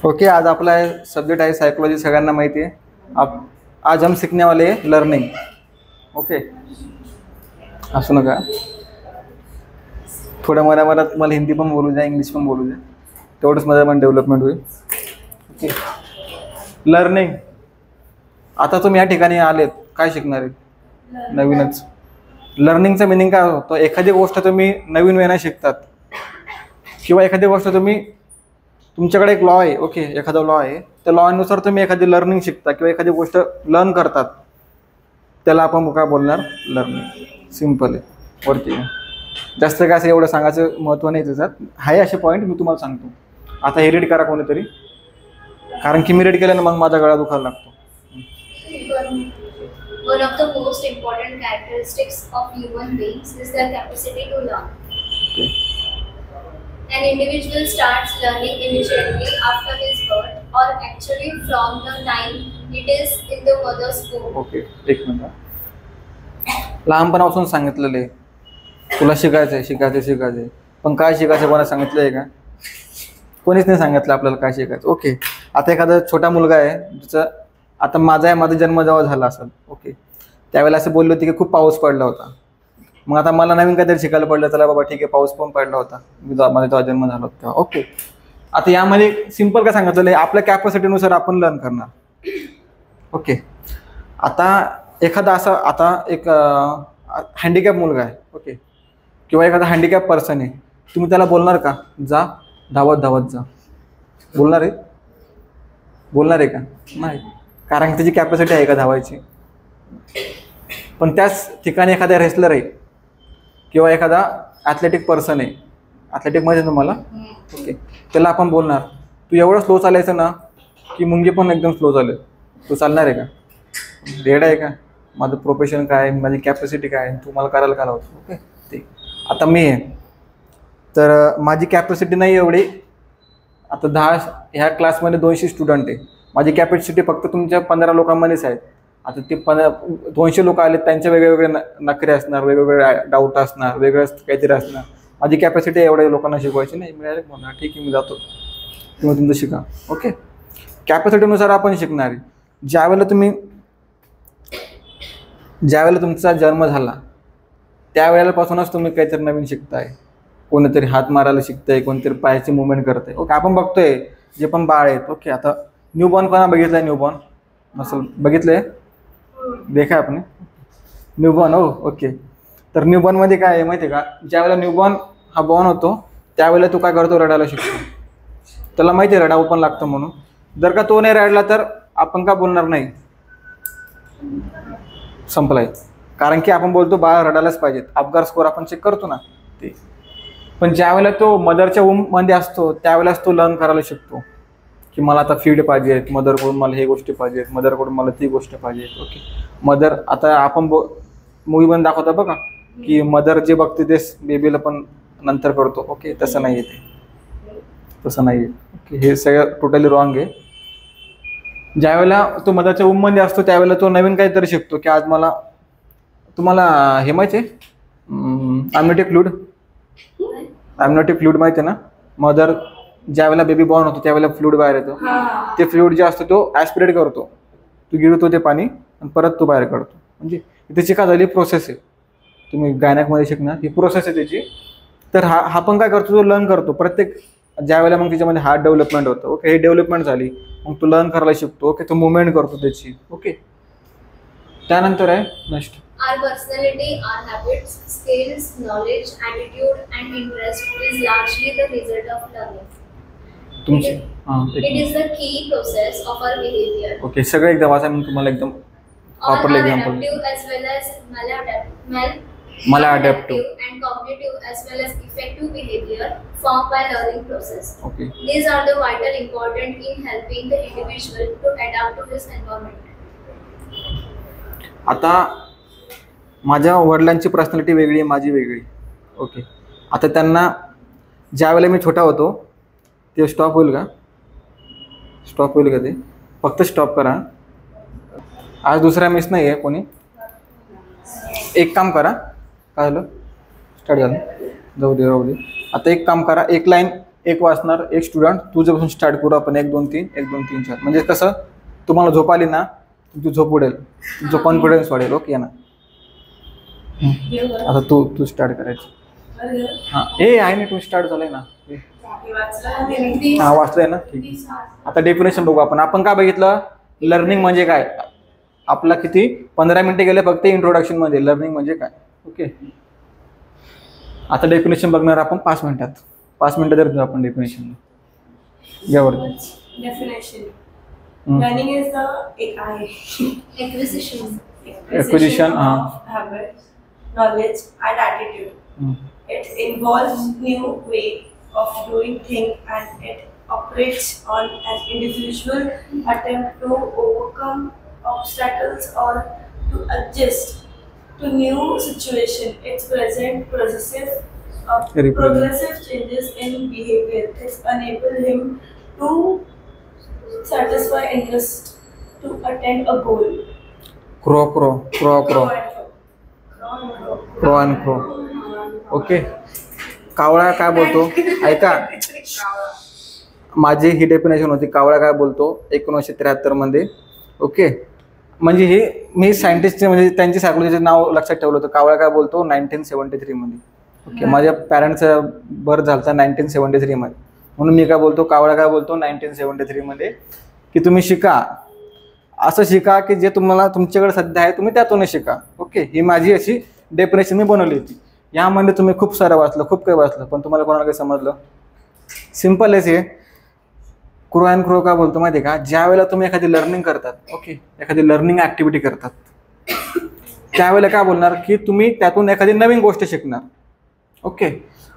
Okay, आज आपला subject आहे सायकोलॉजी, सगळ्यांना माहिती आहे। आज हम सीखने वाले हैं लर्निंग। ओके, असू नका, थोड्या मराठीत मला हिंदी पण बोलू द्या, इंग्लिश पण बोलू द्या, तेवढंच माझं पण डेव्हलपमेंट होईल। Okay, learning. आता तुम्ही या ठिकाणी आलेत, काय शिकणार आहेत? नवीनच। लर्निंगचा मिनिंग काय होतं? एखादी गोष्ट तुम्ही नवीन वेळाने शिकतात किंवा एखादी गोष्ट तुमच्याकडे एक लॉ आहे, ओके, एखादा लॉ आहे, त्या लॉनुसार तुम्ही एखादी लर्निंग शिकता किंवा एखादी गोष्ट लर्न करतात, त्याला आपण काय बोलणार? लर्निंग। सिम्पल आहे, वरती जास्त काय असं एवढं सांगायचं महत्त्व नाही त्याच्यात, आहे असे पॉईंट मी तुम्हाला सांगतो। आता हे रीड करा कोणीतरी, कारण की मी रीड केल्यानं मग माझा गळा दुखायला लागतो। One of the most important characteristics of human beings is their capacity to learn. Okay. An individual starts learning immediately after his birth, or actually from the time it is in the mother's womb. Okay, एक minute. लहानपणापासून सांगितलेलं आहे तुला शिकायचंय शिकायचंय शिकायचंय, पण काय शिकायचं कोणा सांगितलंय का? कोणीच नाही सांगितलं आपल्याला काय शिकायचं। ओके, आता एखादा छोटा मुलगा आहे ज्याचा, आता माझा जन्म जेव्हा झाला असेल, ओके, त्यावेळेला असं बोललो होती की खूप पाऊस पडला होता, मग आता मला नवीन काहीतरी शिकायला पडलं, चला बाबा ठीक आहे, पाऊस पण पडला होता, माझा जेव्हा जन्म झाला होता तेव्हा। ओके, आता यामध्ये सिम्पल काय सांगितलेलं आहे, आपल्या कॅपॅसिटीनुसार आपण लर्न करणार। ओके, आता एखादा असा, आता एक हँडिकॅप मुलगा आहे, ओके, किंवा एखादा हँडिकॅप पर्सन आहे, तुम्ही त्याला बोलणार का जा धावत धावत जा? बोलणार आहे? बोलणार आहे का? नाही, कारण त्याची कॅपॅसिटी आहे का धावायची? पण त्याच ठिकाणी एखादा रेसलर आहे किंवा एखादा ॲथलेटिक पर्सन आहे, ॲथलेटिक माहिती आहे तुम्हाला, ओके, त्याला आपण बोलणार तू एवढं स्लो चालायचं ना की मुंगी पण एकदम स्लो चालेल, तू चालणार आहे का? रेड आहे का? माझं प्रोफेशन काय आहे, माझी कॅपॅसिटी काय आहे, तू मला करायला का लावतो? ओके, ते आता मी आहे, तर माझी कॅपॅसिटी नाही एवढी, आता 10 ह्या क्लासमध्ये 200 स्टुडंट आहे, माझी कॅपॅसिटी फक्त तुमच्या 15 लोकांमध्येच आहे। आता ते 200 लोक आले, त्यांचे वेगवेगळे नखरे असणार, वेगवेगळे डाऊट असणार, वेगळंच काहीतरी असणार, माझी कॅपॅसिटी एवढ्या लोकांना शिकवायची नाही, मिळाले म्हणणार ठीक आहे मी जातो, तुम्ही तुमचं शिका। ओके, कॅपॅसिटीनुसार आपण शिकणार आहे। ज्यावेळेला तुमचा जन्म झाला त्यावेळेलापासूनच तुम्ही काहीतरी नवीन शिकताय, कोणीतरी हात मारायला शिकतंय, कोणतरी पायाची मुवमेंट करतंय। ओके, आपण बघतोय जे पण बाळ आहेत, ओके, आता न्यूबॉर्न कोणा बघितलंय? न्यूबॉर्न नसल बघितलंय? देखा आपण न्यूबॉर्न, हो, ओके, तर न्यूबॉर्नमध्ये काय आहे माहिती आहे का? ज्यावेळेला न्यूबॉर्न हा बॉर्न होतो त्यावेळेला तो काय करतो? रडायला शिकतो, त्याला माहिती आहे रडावं पण लागतं म्हणून। जर का तो नाही रडला तर आपण का बोलणार नाही? संपलाय, कारण की आपण बोलतो बाळ रडायलाच पाहिजेत, अपगार स्कोर आपण चेक करतो ना ते। पण ज्यावेळेला तो मदरच्या मध्ये असतो त्यावेळेलाच तो लर्न करायला शिकतो की मला आता फीड पाहिजेत, मदरकडून मला हे गोष्टी पाहिजेत, मदरकडून मला ती गोष्ट पाहिजेत। ओके, मदर, आता आपण मूवी मध्ये दाखवतो बघा की मदर जे बघते तेच बेबीला पण नंतर करतो। ओके, तसं नाही आहे, तसं नाही आहे। ओके, हे सगळं टोटली रॉंग आहे। ज्यावेळेला तो मदरच्या मध्ये असतो त्यावेळेला तो नवीन काहीतरी शिकतो की आज मला, तुम्हाला हे माहिती आहे ॲम्नियोटिक फ्लूइड माहिती आहे ना? मदर ज्यावेळेला बेबी बॉर्न होतो त्यावेळेला फ्लूइड बाहेर येतो, ते फ्लूइड जे असतो तो ॲस्पिरेट करतो, तू गिळतो ते पाणी आणि परत तो बाहेर काढतो, म्हणजे त्याची का झाली प्रोसेस आहे, तुम्ही गायनॅकमध्ये शिकणार ही प्रोसेस आहे त्याची। तर हा पण काय करतो? तो लर्न करतो प्रत्येक ज्यावेळेला, मग त्याच्यामध्ये हार्ट डेव्हलपमेंट होतं, ओके, हे डेव्हलपमेंट झाली, मग तो लर्न करायला शिकतो, ओके, तो मुवमेंट करतो त्याची। ओके, त्यानंतर आहे next, Our personality, our habits, skills, knowledge, attitude, and interest is largely the result of learning. It is the key process of our behavior. Okay, सगळं एकदम वाचा, मी तुम्हाला एकदम properly example, adaptive as well as maladaptive and cognitive as well as effective behavior formed by learning process. Okay. These are the vital important in helping the individual to adapt to his environment. आता माझ्या वडिलांची personality वेगळी आहे, माझी वेगळी। Okay, आता त्यांना ज्यावेळेला मी छोटा होतो ते स्टॉप होईल का? स्टॉप होईल का? ते फक्त स्टॉप करा, आज दुसरा मिस नाही आहे कोणी, एक काम करा, काय झालं? स्टार्ट झालं, जाऊ दे राहू दे। आता एक काम करा, एक एक वाचणार, एक स्टुडंट. तुझ्यापासून स्टार्ट करू आपण 1 2 3 1 2 3 4. म्हणजे कसं तुम्हाला झोप आली ना तुमची झोप उडेल, तुमचं कॉन्फिडन्स वाढेल. ओके ना. आता तू स्टार्ट करायचं. हां आहे ना, तू स्टार्ट झालंय ना. हा वाचलंय ना, ठीक. आता डेफिनेशन बघू आपण काय बघितलं, लर्निंग म्हणजे काय. आपला किती 15 मिनिटे गेले फक्त इंट्रोडक्शन मध्ये लर्निंग म्हणजे काय. ओके, आता डेफिनेशन बघणार आपण 5 मिनिटात. 5 मिनिटं धरतो आपण डेफिनेशन यावर. Definition. Learning is the acquisition of habits, knowledge, and attitude. It involves new way of doing things, and it operates on an individual attempt to overcome obstacles or to adjust to new situation. It's progressive changes in behavior. It's enable him to satisfy interest, to attain a goal. Crow and crow. Okay, कावळा काय बोलतो ऐका. माझी ही definition होती. कावळा काय बोलतो 1973 मध्ये. ओके, म्हणजे हे मी सायंटिस्ट म्हणजे त्यांची सायकोलॉजीचं नाव लक्षात ठेवलं होतं. कावळा काय बोलतो 1973 मध्ये. ओके, माझ्या पॅरेंट्सचा बर्थ झाला 1973 मध्ये, म्हणून मी काय बोलतो, कावळा काय बोलतो 1973 मध्ये की तुम्ही शिका, असं शिका की जे तुम्हाला तुमच्याकडे सध्या आहे तुम्ही त्यातून शिका. ओके, ही माझी अशी डेफिनेशन मी बनवली होती. यामध्ये तुम्ही खूप सारं वाचलं, खूप काही वाचलं, पण तुम्हाला कोणाला काही समजलं. सिम्पल आहे हे. क्रो अँड क्रो काय बोलतो माहिती आहे का, ज्या वेळेला तुम्ही एखादी लर्निंग करतात, ओके, एखादी लर्निंग ऍक्टिव्हिटी करतात, त्यावेळेला काय बोलणार की तुम्ही त्यातून एखादी नवीन गोष्ट शिकणार. ओके,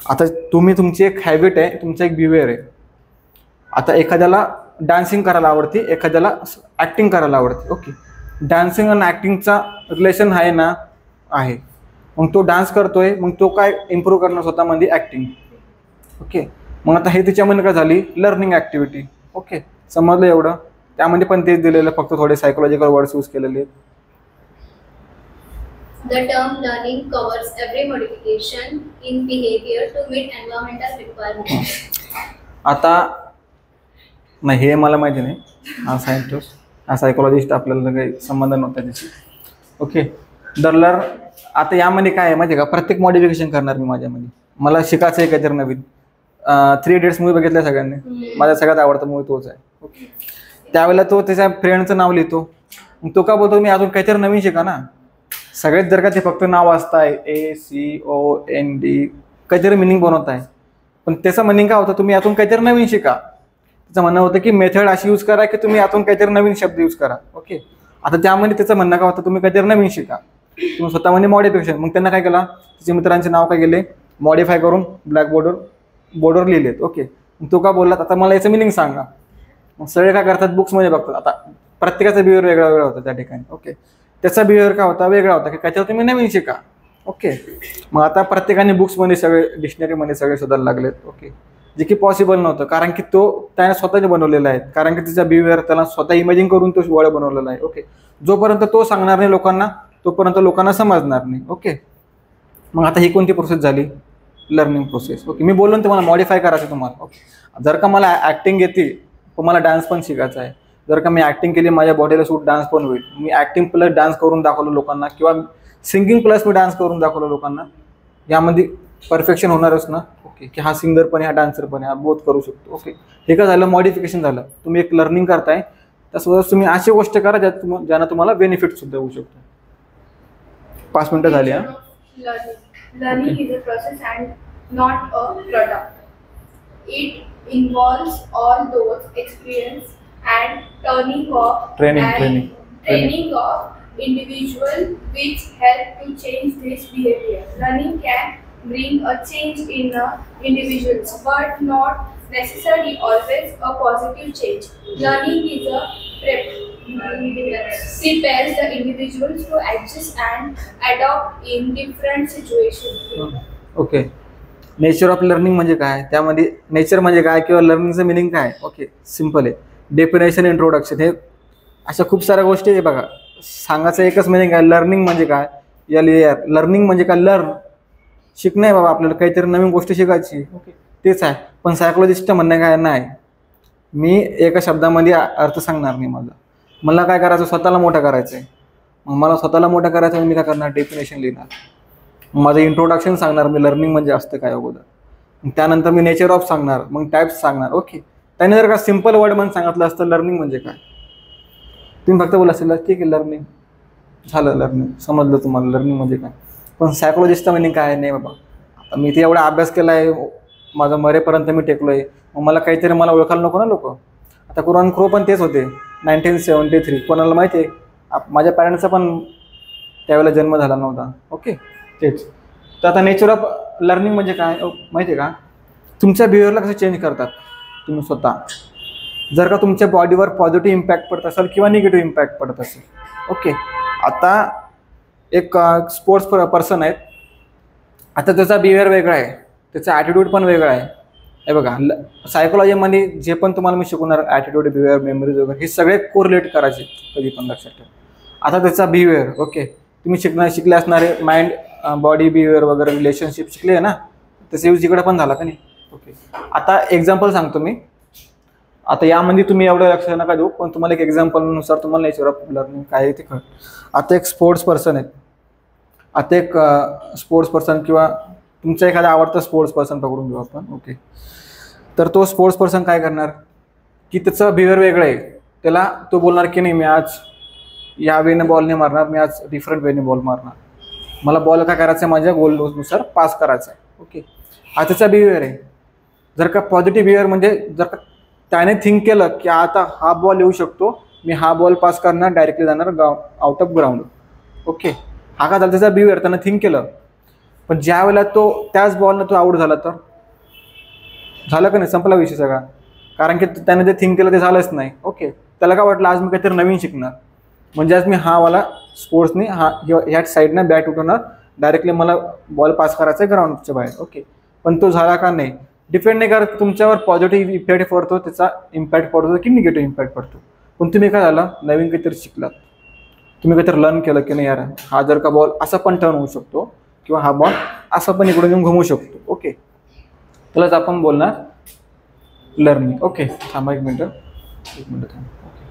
आता तुम्ही तुमची एक हॅबिट आहे, तुमचं एक बिहेवियर आहे. आता एखाद्याला डान्सिंग करायला आवडते, एखाद्याला ॲक्टिंग करायला आवडते. ओके, डान्सिंग आणि ॲक्टिंगचा रिलेशन आहे ना, आहे. मग तो डान्स करतोय, मग तो काय इम्प्रूव्ह करणं स्वतःमध्ये ॲक्टिंग. ओके, मग आता हे तिच्यामध्ये काय झाली लर्निंग ॲक्टिव्हिटी. ओके, समजलं एवढं. त्यामध्ये पण तेच दिलेलं, फक्त थोडे सायकोलॉजिकल वर्ड्स यूज केलेले आहेत. The term learning covers every modification in behavior to meet environmental requirements. आता नाही, हे मला माहिती नाही. हा सायंटिस्ट, हा सायकोलॉजिस्ट, आपल्याला काही संबंध नव्हता त्याची. ओके, दरलर. आता यामध्ये काय आहे माहिती आहे का, प्रत्येक मॉडिफिकेशन करणार मी माझ्यामध्ये. मला शिकायचं आहे काहीतरी नवीन. 3 Idiots मूवी बघितल्या सगळ्यांनी. माझा सगळ्यात आवडता मूवी तोच आहे. ओके, त्यावेळेला तो त्याच्या फ्रेंडचं नाव लिहितो. मग तो का बोलतो मी अजून काहीतरी नवीन शिका ना. सगळेच जर का ते फक्त नाव वाचताय ACOND, काहीतरी मिनिंग बनवताय, पण त्याचं मिनिंग काय होतं, तुम्ही यातून काहीतरी नवीन शिका. त्याचं म्हणणं होतं की मेथड अशी यूज करा की तुम्ही यातून काहीतरी नवीन शब्द यूज करा. ओके, आता त्यामध्ये त्याचं म्हणणं काय होतं, तुम्ही काहीतरी नवीन शिका, तुम्ही स्वतःमध्ये मॉडिफिकेशन. मग त्यांना काय केलं, तिच्या मित्रांचे नाव काय केले, मॉडिफाय करून बोर्डवर लिहिलेत. ओके, तो का बोललात, आता मला याचं मिनिंग सांगा. मग सगळे काय करतात, बुक्समध्ये बघतात. आता प्रत्येकाचा बिहेवियर वेगळा वेगळा होता त्या ठिकाणी. ओके, त्याचा बिहेवियर काय होता, वेगळा होता की त्याच्यावर तुम्ही नवीन शिका. ओके, मग आता प्रत्येकाने बुक्समध्ये सगळे डिक्शनरीमध्ये सगळे शोधायला लागलेत. ओके, जे की पॉसिबल नव्हतं, कारण की तो त्याने स्वतःने बनवलेला आहे, कारण की तिचा बिहेवियर त्याला स्वतः इमॅजिन करून तो वळ बनवलेला आहे. ओके, जोपर्यंत तो सांगणार नाही लोकांना तोपर्यंत लोकांना समजणार नाही. ओके, मग आता ही कोणती प्रोसेस झाली, लर्निंग प्रोसेस. ओके, मी बोललो ना तुम्हाला मॉडिफाय करायचं तुम्हाला. ओके, जर का मला ॲक्टिंग येते, तुम्हाला डान्स पण शिकायचा आहे. जर का मी ॲक्टिंग केली, माझ्या बॉडीला सूट डान्स पण होईल. मी ॲक्टिंग प्लस डान्स करून दाखवलं लोकांना, किंवा सिंगिंग प्लस मी डान्स करून दाखवलं लोकांना, यामध्ये परफेक्शन होणारच ना. ओके, की हा सिंगर पण आहे, हा डान्सर पण आहे, हा बोथ करू शकतो. ओके, हे काय झालं, मॉडिफिकेशन झालं. तुम्ही एक लर्निंग करताय, त्यासोबत तुम्ही अशी गोष्ट करा ज्यानं तुम्हाला बेनिफिट सुद्धा होऊ शकतो. 5 मिनिटं झाली. हा, Learning is a process and not a product. It involves all those experience and training of individual which help to change this behavior. Learning can bring a change in individuals, but not necessarily always a positive change. Learning is a prepares the individuals to adjust and adapt in different situations. Okay, nature of learning म्हणजे काय, त्यामध्ये nature म्हणजे काय किंवा लर्निंगचं meaning काय. Okay, simple आहे. Definition, introduction, हे अशा खूप साऱ्या गोष्टी आहे. बघा, सांगायचं एकच मिनिंग आहे, लर्निंग म्हणजे काय. लर्निंग म्हणजे काय, लर्न शिकणं आहे बाबा, आपल्याला काहीतरी नवीन गोष्ट शिकायची. ओके, तेच आहे. पण सायकोलॉजिस्टचं म्हणणं काय नाही, मी एका शब्दामध्ये अर्थ सांगणार नाही. मला काय करायचं, स्वतःला मोठं करायचं आहे. मग मला स्वतःला मोठं करायचं आहे, मी काय करणार, डेफिनेशन लिहिणार. माझं इंट्रोडक्शन सांगणार, मी लर्निंग म्हणजे असतं काय अगोदर. मग त्यानंतर मी नेचर ऑफ सांगणार, मग टाईप्स सांगणार. ओके, त्याने जर का सिम्पल वर्ड म्हणून सांगितलं असतं लर्निंग म्हणजे काय, तुम्ही फक्त बोला असेल ठीक आहे लर्निंग झालं, लर्निंग समजलं तुम्हाला लर्निंग म्हणजे काय. पण सायकोलॉजिस्टचं म्हणजे काय नाही बाबा, आता मी ते एवढा अभ्यास केला आहे, माझं मरेपर्यंत मी टेकलो आहे, मग मला काहीतरी मला ओळखायला नको ना लोक. आता कुरान क्रो पण तेच होते 1973. कोणाला माहिती आहे, माझ्या पॅरेंट्सचा पण त्यावेळेला जन्म झाला नव्हता. ओके, तेच. तर आता नेचर ऑफ लर्निंग म्हणजे काय माहिती आहे का, तुमच्या बिहेवियरला कसं चेंज करतात तुम्ही स्वतः. जर का तुमच्या बॉडीवर पॉझिटिव्ह इम्पॅक्ट पडत असेल किंवा निगेटिव्ह इम्पॅक्ट पडत असेल. ओके, आता एक स्पोर्ट्स पर्सन आहेत, आता त्याचा बिहेवियर वेगळा आहे, त्याचा ॲटिट्यूड पण वेगळा आहे. हे बघा, सायकोलॉजीमध्ये जे पण तुम्हाला मी शिकवणार, ॲटिट्यूड, बिहेवियर, मेमरीज वगैरे, हे सगळे कोरिलेट करायचे कधी पण लक्षात ठेवा. आता त्याचा बिहेवियर, ओके, तुम्ही शिकले असणारे माइंड, बॉडी, बिहेवियर वगैरे, रिलेशनशिप शिकले आहे ना, तसे यूज इकडे पण झाला का नाही. ओके, आता एक्झाम्पल सांगतो मी. आता यामध्ये तुम्ही एवढं लक्ष नका देऊ, पण तुम्हाला एक एक्झाम्पलनुसार तुम्हाला नेचर ऑफ लर्निंग काय आहे ते कळेल. आता एक स्पोर्ट्स पर्सन आहे, आता एक स्पोर्ट्स पर्सन किंवा तुमचा एखादा आवडता स्पोर्ट्स पर्सन पकडून घेऊ आपण. ओके, तर तो स्पोर्ट्स पर्सन काय करणार की त्याचं बिहेवियर वेगळं आहे. त्याला तो बोलणार की नाही, मी आज या वेने बॉल नाही मारणार, मी आज डिफरंट वेने बॉल मारणार, मला बॉल काय करायचं आहे, माझ्या गोलनुसार पास करायचा आहे. ओके, हा त्याचा बिहेवियर आहे. जर का पॉझिटिव्ह बिहेवियर म्हणजे जर का त्याने थिंक केलं की आता हा बॉल येऊ शकतो, मी हा बॉल पास करणार, डायरेक्टली जाणार आउट ऑफ ग्राउंड. ओके, हा का झाला त्याचा बिहेवियर, त्यानं थिंक केलं. पण ज्या वेळेला तो त्याच बॉलनं तो आऊट झाला तर झालं का नाही, संपला विषय सगळा. कारण की त्याने जे थिंक केलं ते झालंच नाही. ओके, त्याला काय वाटलं आज मी काहीतरी नवीन शिकणार, म्हणजे आज मी हा वाला स्पोर्ट्सनी ह्या साईडनं बॅट उठवणार, डायरेक्टली मला बॉल पास करायचा आहे ग्राउंडच्या बाहेर. ओके, पण तो झाला का नाही, डिपेंड नाही करत तुमच्यावर पॉझिटिव्ह इफेक्ट पडतो, त्याचा इम्पॅक्ट पडतो की निगेटिव्ह इम्पॅक्ट पडतो. पण तुम्ही काय झालं, नवीन काहीतरी शिकलात, तुम्ही काहीतरी लर्न केलं की नाही, यार हा जर का बॉल असा पण टर्न होऊ शकतो किंवा हा बॉल असा पण इकडून येऊन घुमू शकतो. ओके, त्यालाच आपण बोलणार लर्निंग. ओके, थांबा एक मिनटं थांबा. ओके,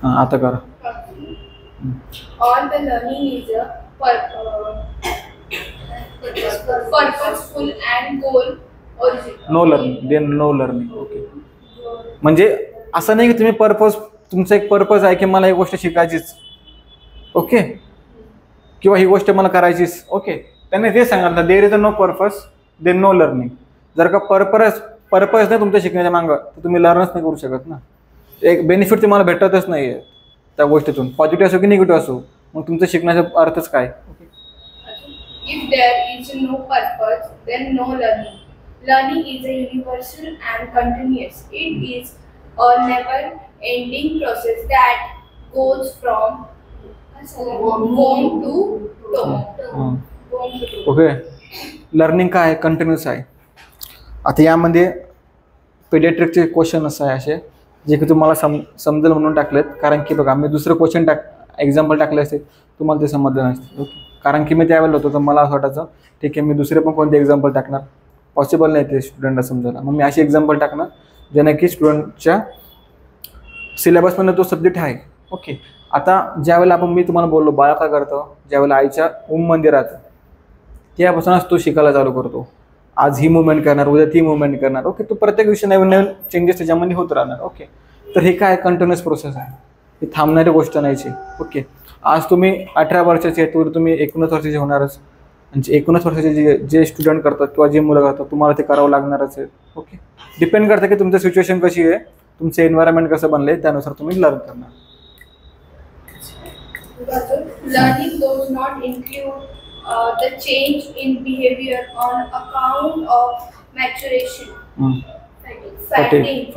हां आता करा. All the learning is a purposeful and goal oriented. No learning, then no learning. Okay, म्हणजे असं नाही की तुम्ही तुमचा एक पर्पज आहे की मला ही गोष्ट शिकायचीच. ओके, किंवा ही गोष्ट मला करायचीच. ओके, त्याने ते सांगितलं there is a no purpose then no learning. जर का पर्पज नाही तुमच्या शिकण्याच्या मागं, तर तुम्ही लर्नच नाही करू शकत ना. एक बेनिफिट तुम्हाला भेटतच नाही आहे त्या गोष्टीतून, पॉझिटिव्ह असो की निगेटिव्ह असो. मग तुमचं शिकण्याचा अर्थच काय. If there is no purpose, then no learning. Learning is a universal and continuous. It is a never-ending process that goes from home to home. Okay, learning काय आहे, कंटिन्यूस आहे. आता यामध्ये पेडियाट्रिकचे क्वेश्चन असं आहे असे जे की तुम्हाला समजेल म्हणून टाकलेत. कारण की बघा, मी दुसरं क्वेश्चन एक्झाम्पल टाकले असते तुम्हाला ते समजलं नसते. ओके, कारण की मी त्यावेळेला होतो तर मला असं वाटायचं ठीक आहे मी दुसरे पण कोणते एक्झाम्पल टाकणार, पॉसिबल नाही ते स्टुडंटला समजायला. मग मी असे एक्झाम्पल टाकणार ज्याने की स्टुडंटच्या सिलेबसमध्ये तो सब्जेक्ट आहे. ओके, आता ज्यावेळेला मी तुम्हाला बोललो बाळा काय करतो, ज्यावेळेला आईच्या मध्ये राहतं त्यापासूनच तो शिकायला चालू करतो. आज ही मुवमेंट करणार, उद्या ती मुवमेंट करणार. ओके, तो प्रत्येक दिवशी नवीन नवीन चेंजेस त्याच्यामध्ये होत राहणार. ओके, तर हे काय कंटिन्युअस प्रोसेस आहे, ही थांबणारी गोष्ट नाहीची. ओके, आज तुम्ही 18 वर्षाचे आहेत, तर तुम्ही 19 वर्षाचे होणारच. म्हणजे 19 वर्षाचे जे स्टुडंट करतात किंवा जे मुलं करतात तुम्हाला ते करावं लागणारच आहे. ओके, डिपेंड करतं की तुमचं सिच्युएशन कशी आहे, तुमचं एन्व्हायरमेंट कसं बनलं आहे, त्यानुसार तुम्ही लर्न करणार. Learning does not include the change in behavior on account of maturation, fatigue,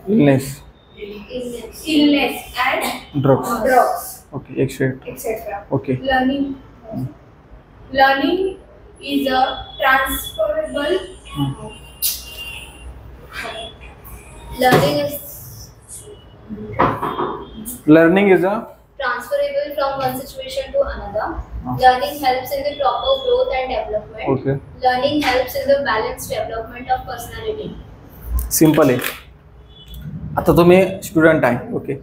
illness, and drugs. Okay, etc. Okay. Learning is a transferable. Learning is a transferable from one situation to another. Learning helps in the proper growth and development. Okay. Learning helps in the balanced development of personality. Simple आहे. आता तुम्ही student आहे, okay.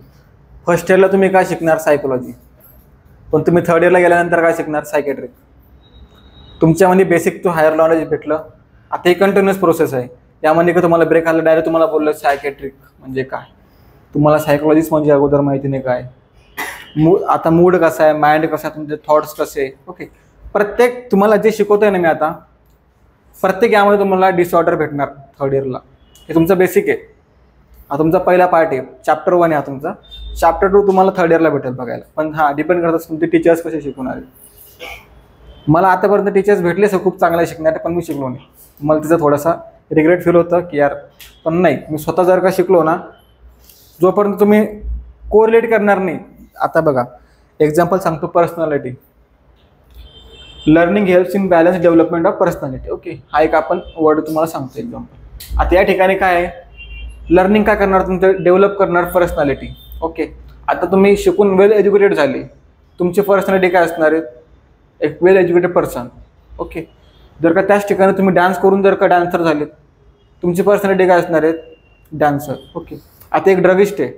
First इयरला तुम्ही काय शिकणार? Psychology. पण तुम्ही थर्ड इयरला गेल्यानंतर काय शिकणार? सायकेट्रिक. तुमच्यामध्ये बेसिक टू हायर नॉलेज भेटलं. आता ही कंटिन्युअस प्रोसेस आहे. यामध्ये का तुम्हाला ब्रेक आला, डायरेक्ट तुम्हाला बोललं सायकेट्रिक म्हणजे काय, तुम्हाला सायकोलॉजिस्ट म्हणजे अगोदर माहिती नाही काय, आता मूड कसा आहे, माइंड कसा आहे, तुमचे थॉट्स कसे, ओके. प्रत्येक तुम्हाला जे शिकवतोय ना मी आता, प्रत्येक यामध्ये तुम्हाला डिसऑर्डर भेटणार थर्ड इयरला. हे तुमचं बेसिक आहे. हा तुमचा पहिला पार्ट आहे. चॅप्टर 1 आहे हा तुमचा. चॅप्टर 2 तुम्हाला थर्ड इयरला भेटेल बघायला. पण डिपेंड करतात तुमचे टीचर्स कसे शिकवणार आहे. मला आतापर्यंत टीचर्स भेटले खूप चांगले शिकणारे, पण मी शिकलो नाही. मला तिचा थोडासा रिग्रेट फील होतं की यार, पण नाही, मी स्वतः जर का शिकलो ना, जोपर्यंत तुम्ही कोरिलेट करणार नाही. आता बघा एक्झाम्पल सांगतो, personality. Learning helps in balance development of personality. Okay, हा एक आपण वर्ड तुम्हाला सांगतो एक्झाम्पल. आता या ठिकाणी काय आहे, लर्निंग काय करणार, तुमचं डेव्हलप करणार पर्सनॅलिटी. ओके, आता तुम्ही शिकून वेल एज्युकेटेड झाले, तुमची पर्सनॅलिटी काय असणार आहे? एक वेल एज्युकेटेड पर्सन. ओके, जर का त्याच ठिकाणी तुम्ही डान्स करून जर का डान्सर झाले, तुमची पर्सनॅलिटी काय असणार आहे? डान्सर. ओके, आता एक ड्रगिस्ट आहे,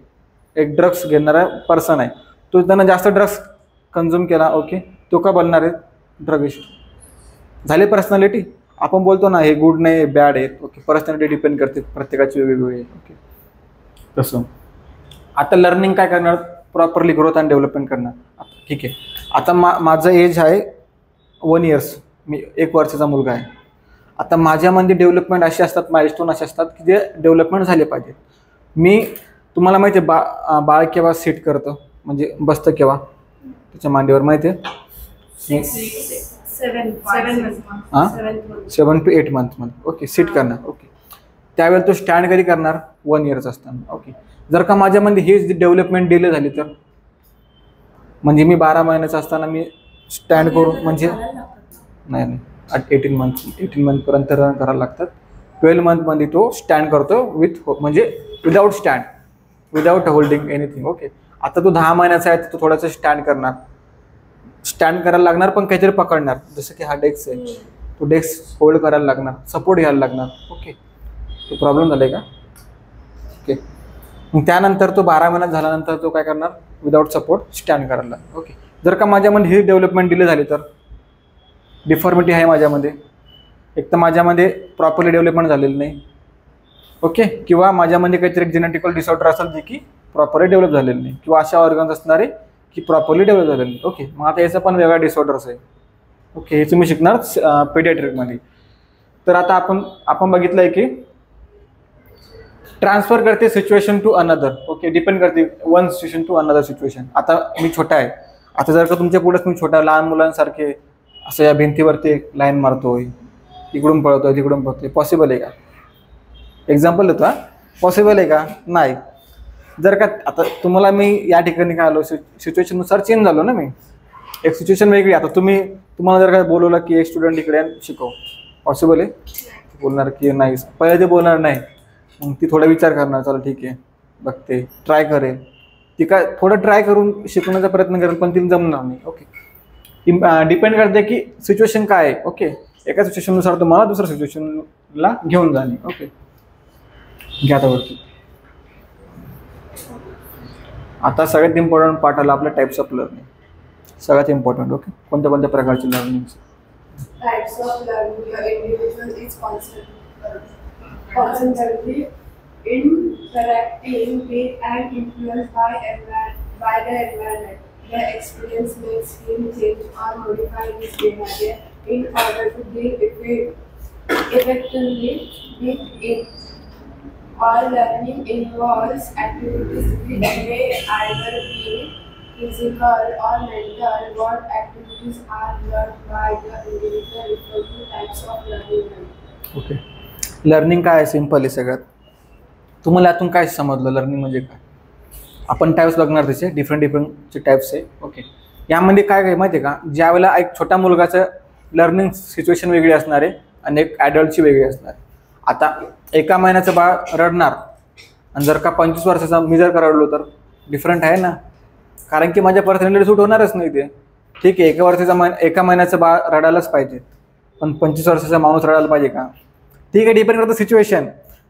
एक ड्रग्स घेणारा पर्सन आहे, तो त्यांना जास्त ड्रग्स कन्झ्युम केला, ओके, तो का बनणार आहे? ड्रगिस्ट. झाले पर्सनॅलिटी. आपण बोलतो ना हे गुड नाही, बॅड आहे. ओके, पर्सनॅलिटी डिपेंड करते, प्रत्येकाची वेगवेगळी आहे. ओके, तसं आता लर्निंग काय करणार? प्रॉपरली ग्रोथ अँड डेव्हलपमेंट करणार. ठीक आहे, आता माझं एज आहे 1 इयर्स, मी 1 वर्षाचा मुलगा आहे. आता माझ्यामध्ये डेव्हलपमेंट असे असतात, माइलस्टोन असे असतात की जे डेव्हलपमेंट झाले पाहिजे. मी तुम्हाला माहिती आहे बाळ केव्हा सीट करतं, म्हणजे बसतं केव्हा त्याच्या मांडीवर, माहिती आहे? 7 to 8 मंथमध्ये. ओके, सीट करणार. ओके, त्यावेळेला तो स्टँड कधी करणार? 1 इयर्स असताना. ओके, जर का माझ्यामध्ये हीच डेव्हलपमेंट डिले झाली तर, म्हणजे मी 12 महिन्याचा असताना मी स्टँड करून, म्हणजे नाही 18 मंथपर्यंत करायला लागतात. 12 मंथमध्ये तो स्टँड करतो म्हणजे without stand, without holding anything. Okay, आता तो 10 महिन्याचा आहे, तो थोडासा स्टँड करणार, स्टँड करायला लागणार, पण काहीतरी पकडणार, जसं की हा डेस्क आहे, तो डेस्क होल्ड करायला लागणार, सपोर्ट घ्यायला लागणार. ओके, तो प्रॉब्लेम झाला आहे का? ओके, मग त्यानंतर तो 12 महिन्यात झाल्यानंतर तो काय करणार? विदाऊट सपोर्ट स्टँड करायला लागणार. ओके, जर का माझ्यामध्ये ही डेव्हलपमेंट डिले झाली तर, डिफॉर्मिटी आहे माझ्यामध्ये, एक तर माझ्यामध्ये प्रॉपरली डेव्हलपमेंट झालेलं नाही. ओके, किंवा माझ्यामध्ये काहीतरी एक जेनेटिकल डिसऑर्डर असेल जे की प्रॉपरली डेव्हलप झालेलं नाही, किंवा अशा ऑर्गन्स असणारे की प्रॉपरली डेव्हलप झालेलं नाही. ओके, मग आता याचा पण वेगळा डिसऑर्डर्स आहे. ओके, हे तुम्ही शिकणार पेडियाट्रिकमध्ये. तर आता आपण बघितलं आहे की ट्रान्सफर करते situation to another. Okay, depend करते one situation to another situation. आता मी छोटा आहे, आता जर का तुमच्या पुढेच मी छोटा लहान मुलांसारखे असं या भिंतीवरती लाईन मारतोय, इकडून पळतोय तिकडून पळतोय, पॉसिबल आहे का? एक्झाम्पल देतो, पॉसिबल आहे का? नाही. जर का आता तुम्हाला मी या ठिकाणी काय आलो, सिच्युएशननुसार चेंज झालो ना, मी एक सिच्युएशन वेगळी. आता तुम्हाला जर काय बोलवलं की एक स्टुडंट इकडे शिकव, पॉसिबल आहे? बोलणार की नाही, पहिले ते बोलणार नाही, मग ती थोडा विचार करणार, चला ठीक आहे बघते, ट्राय करेल, ती काय थोडं ट्राय करून शिकवण्याचा प्रयत्न करेल, पण तिला जमणार नाही. ओके, डिपेंड करते की सिच्युएशन काय आहे. ओके, एका सिच्युएशननुसार तुम्हाला दुसऱ्या सिच्युएशनला घेऊन जाणे. ओके, घ्या वरती. आता सगळ्यात इम्पॉर्टंट पार्ट आला आपल्या टाइप्स ऑफ लर्निंग. सगळ्यात इम्पॉर्टंट. ओके, कोणत्या कोणत्या प्रकारची learning? Types of learning. Your individual is constantly interacting with and influenced by the environment. The experience makes him change or modify his behavior in order to deal effectively with it. All learning involves activities which may either be physical or mental. What activities are learned by the individual refer to types of learning. Okay, learning काय आहे? Simple आहे सगळ्यात. तुम्हाला यातून काय समजलं learning म्हणजे काय? आपण टाइप्स बघणार, त्याचे डिफरंटचे टाइप्स आहे. ओके, यामध्ये काय काय माहिती आहे का, ज्या वेळेला एक छोट्या मुलगाचं लर्निंग सिच्युएशन वेगळी असणार आहे आणि एक ॲडल्टची वेगळी असणार आहे. आता 1 महिन्याचं बाळ रडणार आणि जर का 25 वर्षाचा मी जर का रडलो तर डिफरंट आहे ना, कारण की माझ्या पर्सनॅलिटी सूट होणारच नाही ते. ठीक आहे, एका महिन्याचं बाळ रडायलाच पाहिजे, पण 25 वर्षाचा माणूस रडायला पाहिजे का? ठीक आहे, डिपेंड करतं सिच्युएशन.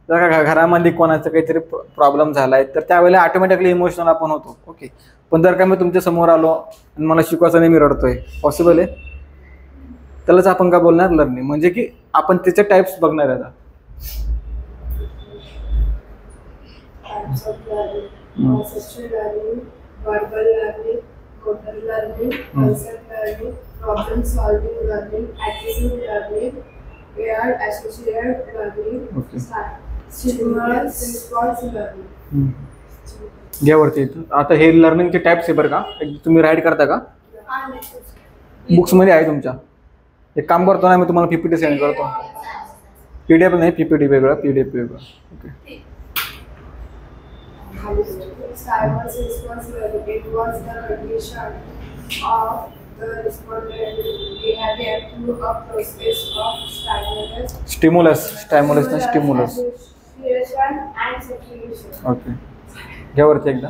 जर का घरामध्ये कोणाचा काहीतरी प्रॉब्लेम झालाय तर त्यावेळेला ऑटोमॅटिकली इमोशनल आपण होतो. ओके, पण जर का मी तुमच्या समोर आलो आणि मला शिकवायचं नाही, मी रडतोय, पॉसिबल आहे? त्यालाच आपण काय बोलणार? लर्निंग. म्हणजे की आपण त्याचे टाइप्स बघणार आहे आता. Types of learning: conceptual learning, verbal learning, motor learning, concept learning, problem solving learning, attitude learning, paired associated learning, Okay. stimulus response learning. घ्यावरती आता हे लर्निंगचे टाइप्स आहे बरं का. तुम्ही राईड करता का? बुक्समध्ये आहे तुमच्या. एक काम करतो ना, मी तुम्हाला PPT सेंड करतो. PDF नाही, PPT वेगळं, PDF वेगळं. Okay. Stimulus response learning: it was the condition of the respondent behavior through a process of stimulus ना stimulus. association and substitution. Okay, घ्यावरती एकदा.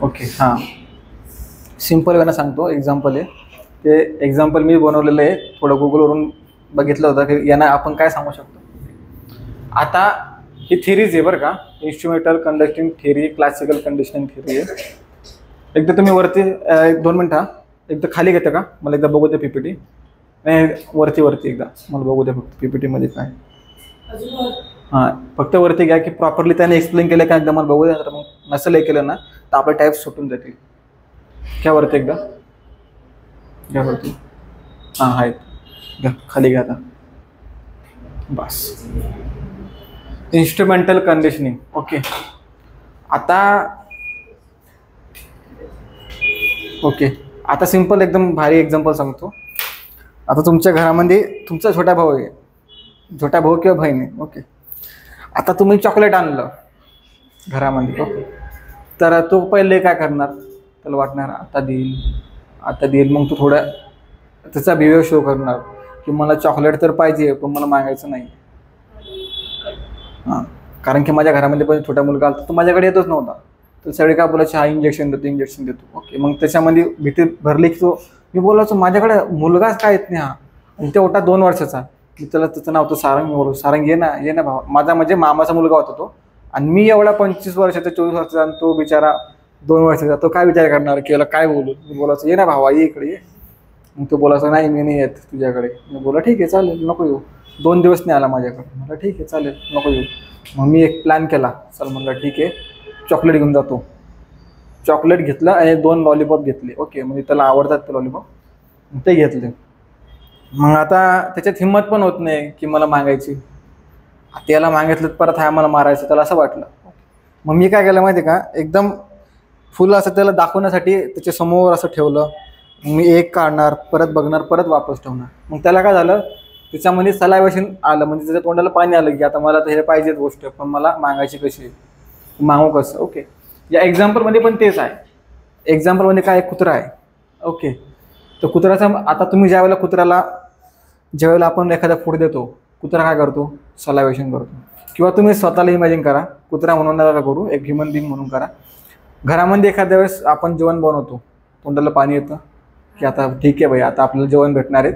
ओके, हां, सिम्पल वेनं सांगतो. एक्झाम्पल आहे ते. एक्झाम्पल मी बनवलेलं आहे, थोडं गुगलवरून बघितलं होतं की यांना आपण काय सांगू शकतो. आता ही थिरीज आहे बरं का, instrumental conducting theory, classical conditioning theory आहे. एकदा तुम्ही वरती 2 मिनटं एकदा खाली घेता का? मला एकदा बघू द्या PPT. नाही, वरती एकदा मला बघू द्या फक्त PPT मध्ये काय. हां, फक्त वरती घ्या की प्रॉपरली त्याने एक्सप्लेन केलं का एकदा मला बघू द्या. तर मग नसेल हे केलं ना तर आपले टाईप्स सुटून जातील. घ्या वरती एकदा, घ्या वरती. हां, आहेत, घ्या खाली घ्या आता. बस, इन्स्ट्रुमेंटल कंडिशनिंग. ओके, आता सिंपल एकदम भारी एक्झाम्पल सांगतो. आता तुमच्या घरामध्ये तुमचा छोटा भाऊ आहे, छोटा भाऊ किंवा बहीण आहे. ओके, आता तुम्ही चॉकलेट आणलं घरामध्ये. ओके, तर तो पहिले काय करणार? त्याला वाटणार आता देईल. मग तो थोडा त्याचा बिहेवियर शो करणार की मला चॉकलेट तर पाहिजे पण मला मागायचं नाही. हां, कारण की माझ्या घरामध्ये पण छोटा मुलगा आला तो माझ्याकडे येतच नव्हता. तर सगळे काय बोलायचे, हा इंजेक्शन देतो. ओके, मग त्याच्यामध्ये भीती भरली की तो, मी बोलायचो माझ्याकडे मुलगाच काय येत नाही हा. आणि ते होता 2 वर्षाचा. मी त्याचं नाव होतं सारंग. मी बोललो सारंग ये ना भावा. माझा म्हणजे मामाचा मुलगा होता तो. आणि मी एवढा 25 वर्षाचा 24 वर्षाचा आणि तो बिचारा 2 वर्षाचा. तो काय विचार करणार की याला काय बोलू? मी बोलायचं ये ना भावा, ये इकडे ये. मग तो बोलायचं नाही मी नाही येत तुझ्याकडे. मी बोला ठीक आहे चालेल, नको येऊ. 2 दिवस नाही आला माझ्याकडे. म्हटलं ठीक आहे चालेल, नको येऊ. मग मी एक प्लॅन केला, चल म्हटलं ठीक आहे चॉकलेट घेऊन जातो. चॉकलेट घेतलं आणि 2 लॉलीपॉप घेतले. ओके, म्हणजे त्याला आवडतात ते लॉलीपॉप, ते घेतले. मग आता त्याच्यात हिंमत पण होत नाही की मला मागायची. त्याला मागितलं परत हा मला मारायचं, त्याला असं वाटलं. मग मी काय केलं माहिती आहे का, एकदम फुल असं त्याला दाखवण्यासाठी त्याच्या समोर असं ठेवलं. मी एक काढणार, परत बघणार, परत वापस ठेवणार. मग त्याला काय झालं, त्याच्यामध्ये सलायवेशन आलं, म्हणजे त्याच्या तोंडाला पाणी आलं की आता मला तर हे पाहिजेच गोष्ट, पण मला मागायची कशी, मागू कसं. ओके, या एक्झाम्पलमध्ये पण तेच आहे. एक्झाम्पलमध्ये काय, कुत्रा आहे. ओके, तर कुत्र्याचा आता तुम्ही ज्यावेळेला आपण एखादा फूड देतो, कुत्रा काय करतो, सलायवेशन करतो. किंवा तुम्ही स्वतःला इमॅजिन करा, कुत्रा म्हणून नका करू, एक ह्युमन बिंग म्हणून करा. घरामध्ये एखाद्या वेळेस आपण जेवण बनवतो, तोंडाला पाणी येतं की आता ठीक आहे भाई, आता आपल्याला जेवण भेटणार आहे,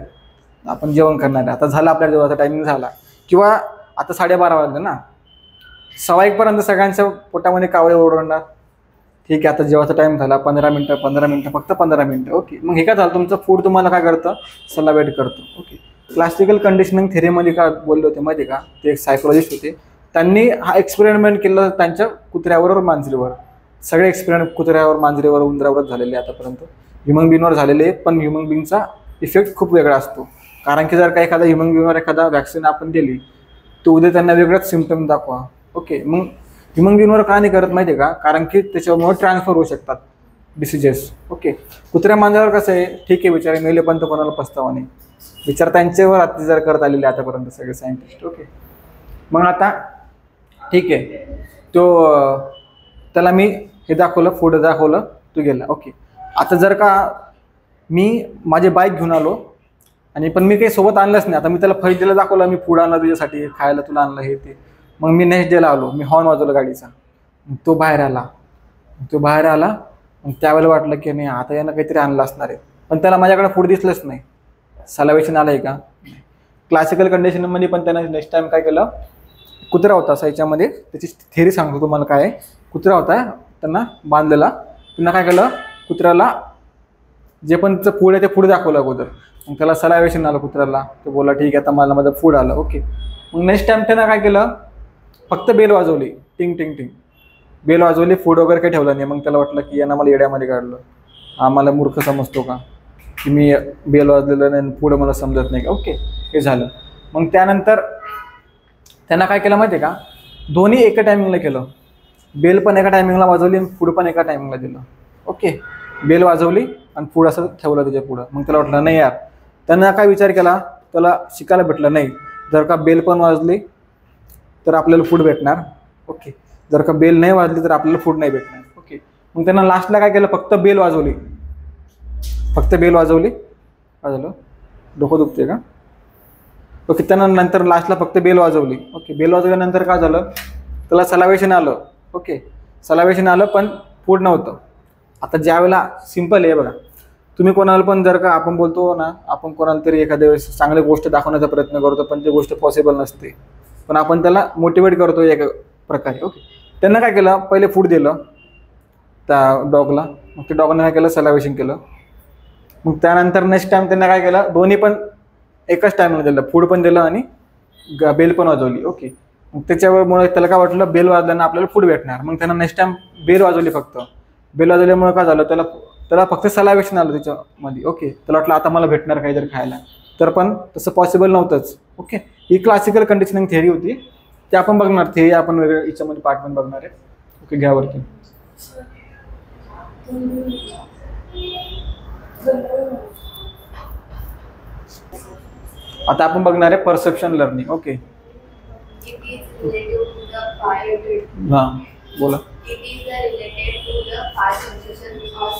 आपण जेवण करणार आहे, आता झालं आपल्या जेवणाचा टायमिंग झाला. किंवा आता 12:30 वाजले ना, 1:15 सगळ्यांच्या पोटामध्ये कावळे ओरडणार. ठीक आहे, आता जेवायचा टाईम झाला, 15 मिनटं, फक्त 15 मिनटं. ओके, मग हे काय झालं, तुमचं फूड तुम्हाला काय करतं, सलावेट करतं. ओके, क्लासिकल कंडिशनिंग थेरीमध्ये काय बोलले होते माहिती का, ते एक सायकोलॉजिस्ट होते, त्यांनी हा एक्सपेरिमेंट केलं त्यांच्या कुत्र्यावर, मांजरीवर. सगळे एक्सपेरिमेंट कुत्र्यावर, मांजरीवर, उंदरावरच झालेले आतापर्यंत. ह्युमन बिंगवर झालेले, पण ह्युमन बिंगचा इफेक्ट खूप वेगळा असतो. कारण की जर का एखादा ह्युमन बिंगवर एखादा वॅक्सिन आपण दिली तर उद्या त्यांना वेगळाच सिम्पटम दाखवा. ओके, मग ह्युमन बिंगवर का नाही करत माहिती आहे का, कारण की त्याच्यामुळे ट्रान्सफर होऊ शकतात डिसिजेस. ओके, कुत्र्या मांजरावर कसं आहे, ठीक आहे बिचारे मेले पण तो कोणाला पस्तावा नाही, विचार त्यांच्यावर अत्याचार करत आलेले आतापर्यंत सगळे सायंटिस्ट. ओके, मग आता ठीक आहे, त्याला मी हे दाखवलं, फूड दाखवलं, तो गेला. ओके, आता जर का मी माझी बाईक घेऊन आलो आणि पण मी काही सोबत आणलंच नाही, आता मी त्याला फर्स्ट डेला दाखवलं, मी फूड आणलं तुझ्यासाठी, खायला तुला आणलं हे ते. मग मी नेक्स्ट डेला आलो, मी हॉर्न वाजवलं गाडीचा, तो बाहेर आला मग त्यावेळेला वाटलं की नाही आता यानं काहीतरी आणलं असणार आहे, पण त्याला माझ्याकडे फूड दिसलंच नाही. सलावेशन आलं आहे का? क्लासिकल कंडिशनमध्ये पण त्यानं नेक्स्ट टाइम काय केलं, कुत्रा होता असा याच्यामध्ये, त्याची थेअरी सांगतो तुम्हाला काय आहे. कुत्रा होता त्यांना बांधलेला, त्यांना काय केलं, कुत्र्याला जे पण फूड आहे ते फूड दाखवलं अगोदर. मग त्याला सलावेशन आलं कुत्र्याला, तो बोला ठीक आहे आता मला माझं फूड आलं. ओके, मग नेक्स्ट टाइम त्यानं काय केलं, फक्त बेल वाजवली, टिंग टिंग टिंग, बेल वाजवली, फूड वगैरे काही ठेवलं नाही. मग त्याला वाटलं की यांना मला येड्यामध्ये काढलं, आम्हाला मूर्ख समजतो का की मी बेल वाजलेलं नाही पुढं मला समजत नाही का. ओके, हे झालं. मग त्यानंतर त्यांना काय केलं माहिती आहे का, दोन्ही एका टायमिंगला केलं. बेल पण एका टायमिंगला वाजवली आणि फूड पण एका टायमिंगला दिलं. ओके, बेल वाजवली आणि फूड असं ठेवलं त्याच्या पुढं. मग त्याला वाटलं नाही यार, त्यांना काय विचार केला, त्याला शिकायला भेटलं नाही, जर का बेल पण वाजली तर आपल्याला फूड भेटणार. ओके, जर का बेल नाही वाजली तर आपल्याला फूड नाही भेटणार. ओके, मग त्यांना लास्टला काय केलं, फक्त बेल वाजवली, फक्त बेल वाजवली. काय झालं, डोकं दुखते का? ओके, त्यांना नंतर लास्टला फक्त बेल वाजवली. ओके, बेल वाजवल्यानंतर काय झालं, त्याला सलावेशन आलं. ओके, सलावेशन आलं पण फूड नव्हतं. आता ज्यावेळेला सिम्पल आहे बघा, तुम्ही कोणाला पण जर का आपण बोलतो ना, आपण कोणाला तरी एखाद्या वेळेस चांगली गोष्ट दाखवण्याचा प्रयत्न करतो पण ती गोष्ट पॉसिबल नसते, पण आपण त्याला मोटिवेट करतो एका प्रकारे. ओके, त्यांना काय केलं, पहिले फूड दिलं त्या डॉगला, मग त्या डॉगने काय केलं, सलावेशन केलं. मग त्यानंतर नेक्स्ट टाइम त्यांना काय केलं, दोन्ही पण एकाच टायमिंगला दिलं, फूड पण दिलं आणि बेल पण वाजवली. ओके, मग त्याच्यामुळे त्याला काय वाटलं, बेल वाजल्यानं आपल्याला फूड भेटणार. मग त्यांना नेक्स्ट टाइम बेल वाजवली, फक्त बेल वाजवल्यामुळे काय झालं, त्याला फक्त सलावेशन आलं त्याच्यामध्ये. ओके, त्याला वाटलं आता मला भेटणार काहीतरी खायला, तर पण तसं पॉसिबल नव्हतंच. ओके, ही क्लासिकल कंडिशनिंग थेअरी होती, ते आपण बघणार. थेअरी आपण वेगळ्या याच्यामध्ये पार्ट पण बघणार आहे. ओके, घ्यावरती आता आपण बघणार आहे perception learning. Okay, It is related to the five. हां बोला. It is related to the five sensations of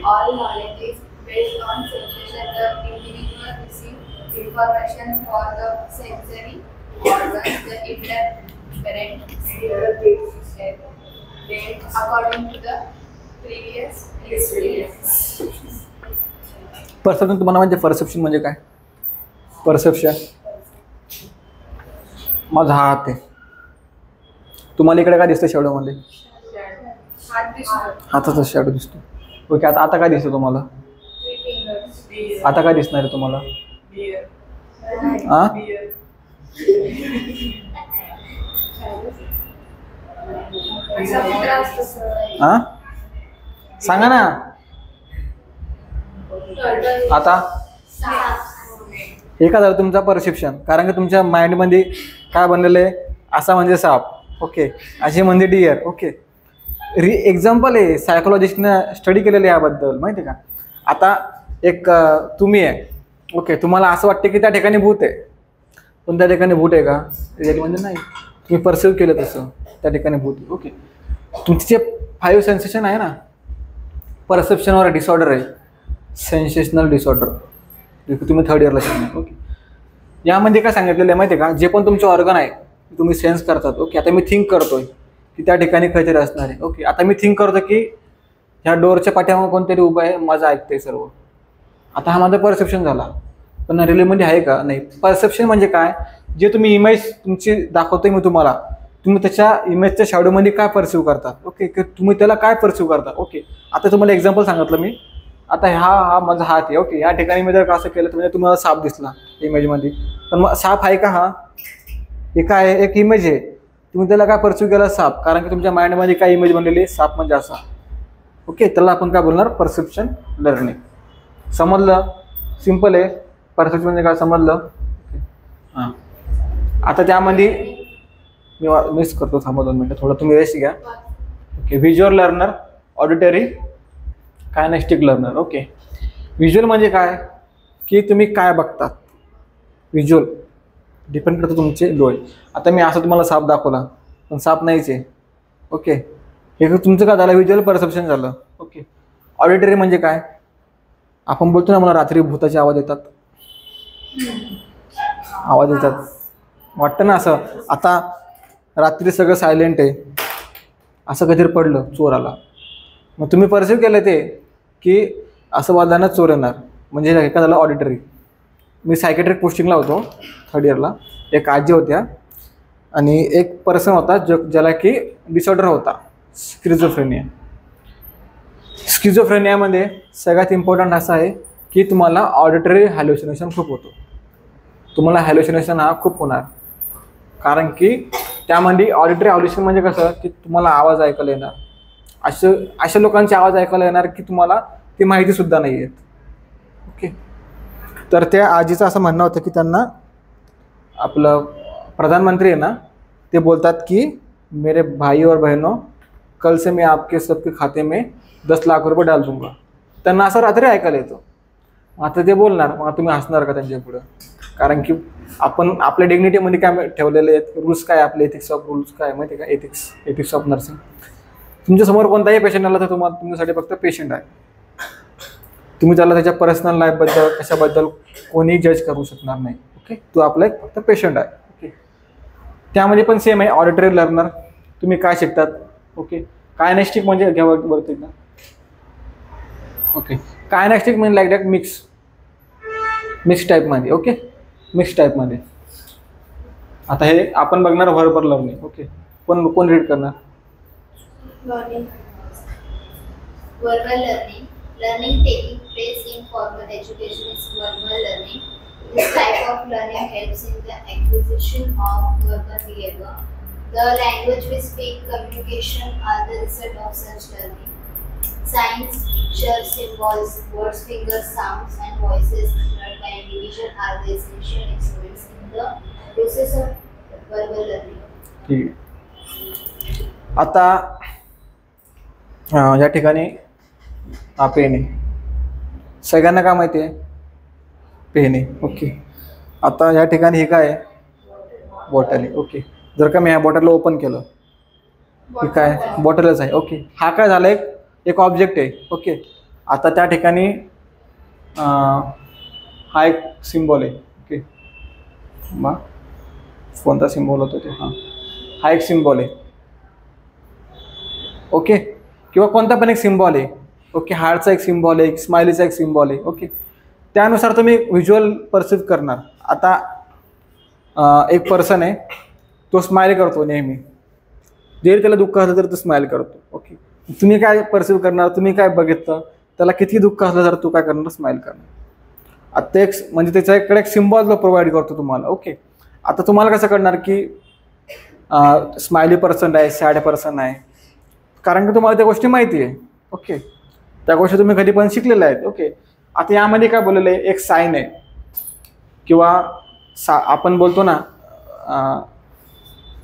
all knowledge is based on sensation. The individual receives information for the sensory organs, the interparent system, then according to the previous experience. Perception तुम्हाला म्हणजे perception म्हणजे काय, perception माझा हात आहे, तुम्हाला इकडे काय दिसतं शॅडोमध्ये, हाताचा शॅडो दिसतो. ओके, आता काय दिसतं तुम्हाला, आता काय दिसणार आहे तुम्हाला, सांगा ना आता. एका झालं तुमचा परसेप्शन, कारण की तुमच्या माइंडमध्ये काय बनलेलं आहे, असा म्हणजे साप, ओके, अशी म्हणजे डिअर. ओके, एक्झाम्पल आहे, सायकोलॉजिस्टनं स्टडी केलेलं आहे याबद्दल, माहिती आहे का. आता एक तुम्ही आहे, ओके, तुम्हाला असं वाटतं की त्या ठिकाणी भूत आहे, पण त्या ठिकाणी भूत आहे का, रिअली म्हणजे नाही, तुम्ही परसिव्ह केलं तसं त्या ठिकाणी भूत. ओके, तुमचे 5 सेन्सेशन आहे ना, परसेप्शनवर डिसऑर्डर आहे, सेन्सेशनल डिसऑर्डर, तुम्ही 3rd इयरला शिकणार. ओके, यामध्ये काय सांगितलेलं आहे माहिती आहे का, जे पण तुमचे ऑर्गन आहे तुम्ही सेन्स करतात. ओके, आता मी थिंक करतोय की त्या ठिकाणी काहीतरी असणार आहे. ओके, आता मी थिंक करतो की ह्या डोअरच्या पाठीमागे कोणतरी उभं आहे, माझं ऐकतंय सर्व. आता हा माझा परसेप्शन झाला, पण रिअलमध्ये आहे का, नाही. परसेप्शन म्हणजे काय, जे तुम्ही इमेज तुमची दाखवतोय मी तुम्हाला, तुम्ही त्याच्या इमेजच्या शॅडोमध्ये काय परसिव्ह करतात. ओके, की तुम्ही त्याला काय परसिव्ह करता. ओके, आता तुम्हाला एक्झाम्पल सांगितलं मी, आता हा माझा हात आहे. ओके, या ठिकाणी मी जर का असं केलं तर म्हणजे तुम्हाला साप दिसला इमेजमध्ये, पण मग साप आहे का, हा हे काय आहे, एक इमेज आहे, तुम्ही त्याला काय परसिव्ह केला, साप, कारण की तुमच्या माइंडमध्ये काय इमेज बनलेली आहे, साप म्हणजे असा. ओके, त्याला आपण काय बोलणार, परसेप्शन लर्निंग. समजलं, सिम्पल आहे. परसेप्शन म्हणजे काय समजलं. हां, आता त्यामध्ये मी मिस करतो, थांबा 2 मिनटं, थोडं तुम्ही रेस्ट घ्या. Okay, visual learner, auditory, kinaesthetic learner. Okay, visual म्हणजे काय की तुम्ही काय बघतात, व्हिज्युअल डिपेंड करतं तुमचे डोळे. आता मी असं तुम्हाला साप दाखवला पण साप नाहीच आहे. ओके, हे तुमचं काय झालं, व्हिज्युअल परसेप्शन झालं. ओके, ऑडिटरी म्हणजे काय, आपण बोलतो ना मला रात्री भूताचे आवाज येतात, आवाज येतात, वाटतं ना असं. आता रात्री सगळं सायलेंट आहे, असं काहीतरी पडलं, चोर आला, मग तुम्ही परसिव्ह केलं ते की असं वाजल्यानं चोर येणार, म्हणजे एखाद्याला ऑडिटरी. मी सायकेट्रिक पोस्टिंगला होतो 3rd इयरला. एक आजी होत्या आणि एक पर्सन होता ज्याला की डिसऑर्डर होता स्किझोफ्रेनिया. स्किझोफ्रेनियामध्ये सगळ्यात इम्पॉर्टंट असं आहे की तुम्हाला ऑडिटरी हॅल्युसिनेशन खूप होतो. तुम्हाला हॅल्युसिनेशन हा खूप होणार, कारण की त्यामध्ये ऑडिटरी हॅल्युसिनेशन म्हणजे कसं की तुम्हाला आवाज ऐकायला येणार. अशा लोकांचे आवाज ऐकायला येणार की तुम्हाला ती माहितीसुद्धा नाही येत. ओके. तर त्या आजीचं असं म्हणणं होतं की त्यांना आपलं प्रधानमंत्री आहे ना ते बोलतात की मेरे भाई और बहनों, कल से मैं आपके सबके खाते में 10 लाख रुपये डाल दूंगा. त्यांना असं रात्री ऐकायला येतं. आता ते बोलणार, मग तुम्ही हसणार का त्यांच्या पुढं? कारण की आपण आपल्या डिग्निटीमध्ये काय ठेवलेले आहेत, रूल्स काय, आपले एथिक्स ऑफ रूल्स काय माहिती आहे का? Ethics of nursing. तुमच्यासमोर कोणताही पेशंट आला तर तुमच्यासाठी फक्त पेशंट आहे. तुम्ही त्याला त्याच्या पर्सनल लाईफबद्दल कशाबद्दल कोणी जज करू शकणार नाही. ओके. तो आपला एक फक्त पेशंट आहे. ओके. त्यामध्ये पण सेम आहे. ऑडिटरी लर्नर तुम्ही काय शिकतात? ओके. कायनेस्टिक म्हणजे घ्यावं वरती ना. ओके. कायनेस्टिक म्हणजे लाईक दॅट मिक्स टाईपमध्ये. ओके. मिक्स टाईपमध्ये. आता हे आपण बघणार व्हर्बल लर्निंग. ओके. कोण रीड करणार? Verbal learning. Learning taking place in formal education is verbal learning. This type of learning helps in the acquisition of verbal behavior. The language we speak, communication are the result of such learning. Signs, pictures, symbols, words, fingers, sounds, and voices learned by individual are the essential instruments in the process of verbal learning. ठीक आहे. आता या ठिकाणी हा pen आहे. सगळ्यांना काय माहिती आहे? पेन आहे. ओके. आता या ठिकाणी हे काय आहे? बॉटल आहे. ओके. जर का मी ह्या बॉटलला ओपन केलं, हे काय? बॉटलच आहे. ओके. हा काय झाला? एक ऑब्जेक्ट आहे. ओके. आता त्या ठिकाणी हा एक सिम्बॉल आहे. ओके. मग कोणता सिम्बॉल होतो ते? हा एक सिम्बॉल आहे. ओके. किंवा कोणता पण एक सिम्बॉल आहे. ओके. हार्टचा एक सिम्बॉल आहे, स्माइलीचा एक सिम्बॉल आहे. ओके. त्यानुसार तुम्ही व्हिज्युअल परसिव्ह करणार. आता एक पर्सन आहे, तो स्माइल करतो नेहमी. जरी त्याला दुःख असलं तर तो स्माइल करतो. ओके. तुम्ही काय परसिव्ह करणार? तुम्ही काय बघितलं, त्याला किती दुःख असलं तर तू काय करणार? स्माइल करणार. आता एक म्हणजे त्याच्याकडे एक सिम्बॉल जो प्रोव्हाइड करतो तुम्हाला. ओके. आता तुम्हाला कसं करणार की स्माइली पर्सन आहे, सॅड पर्सन आहे, कारण की तुम्हाला त्या गोष्टी माहिती आहे. ओके. त्या गोष्टी तुम्ही कधी पण शिकलेल्या आहेत. ओके. आता यामध्ये काय बोललेलं आहे? एक साईन आहे किंवा आपण बोलतो ना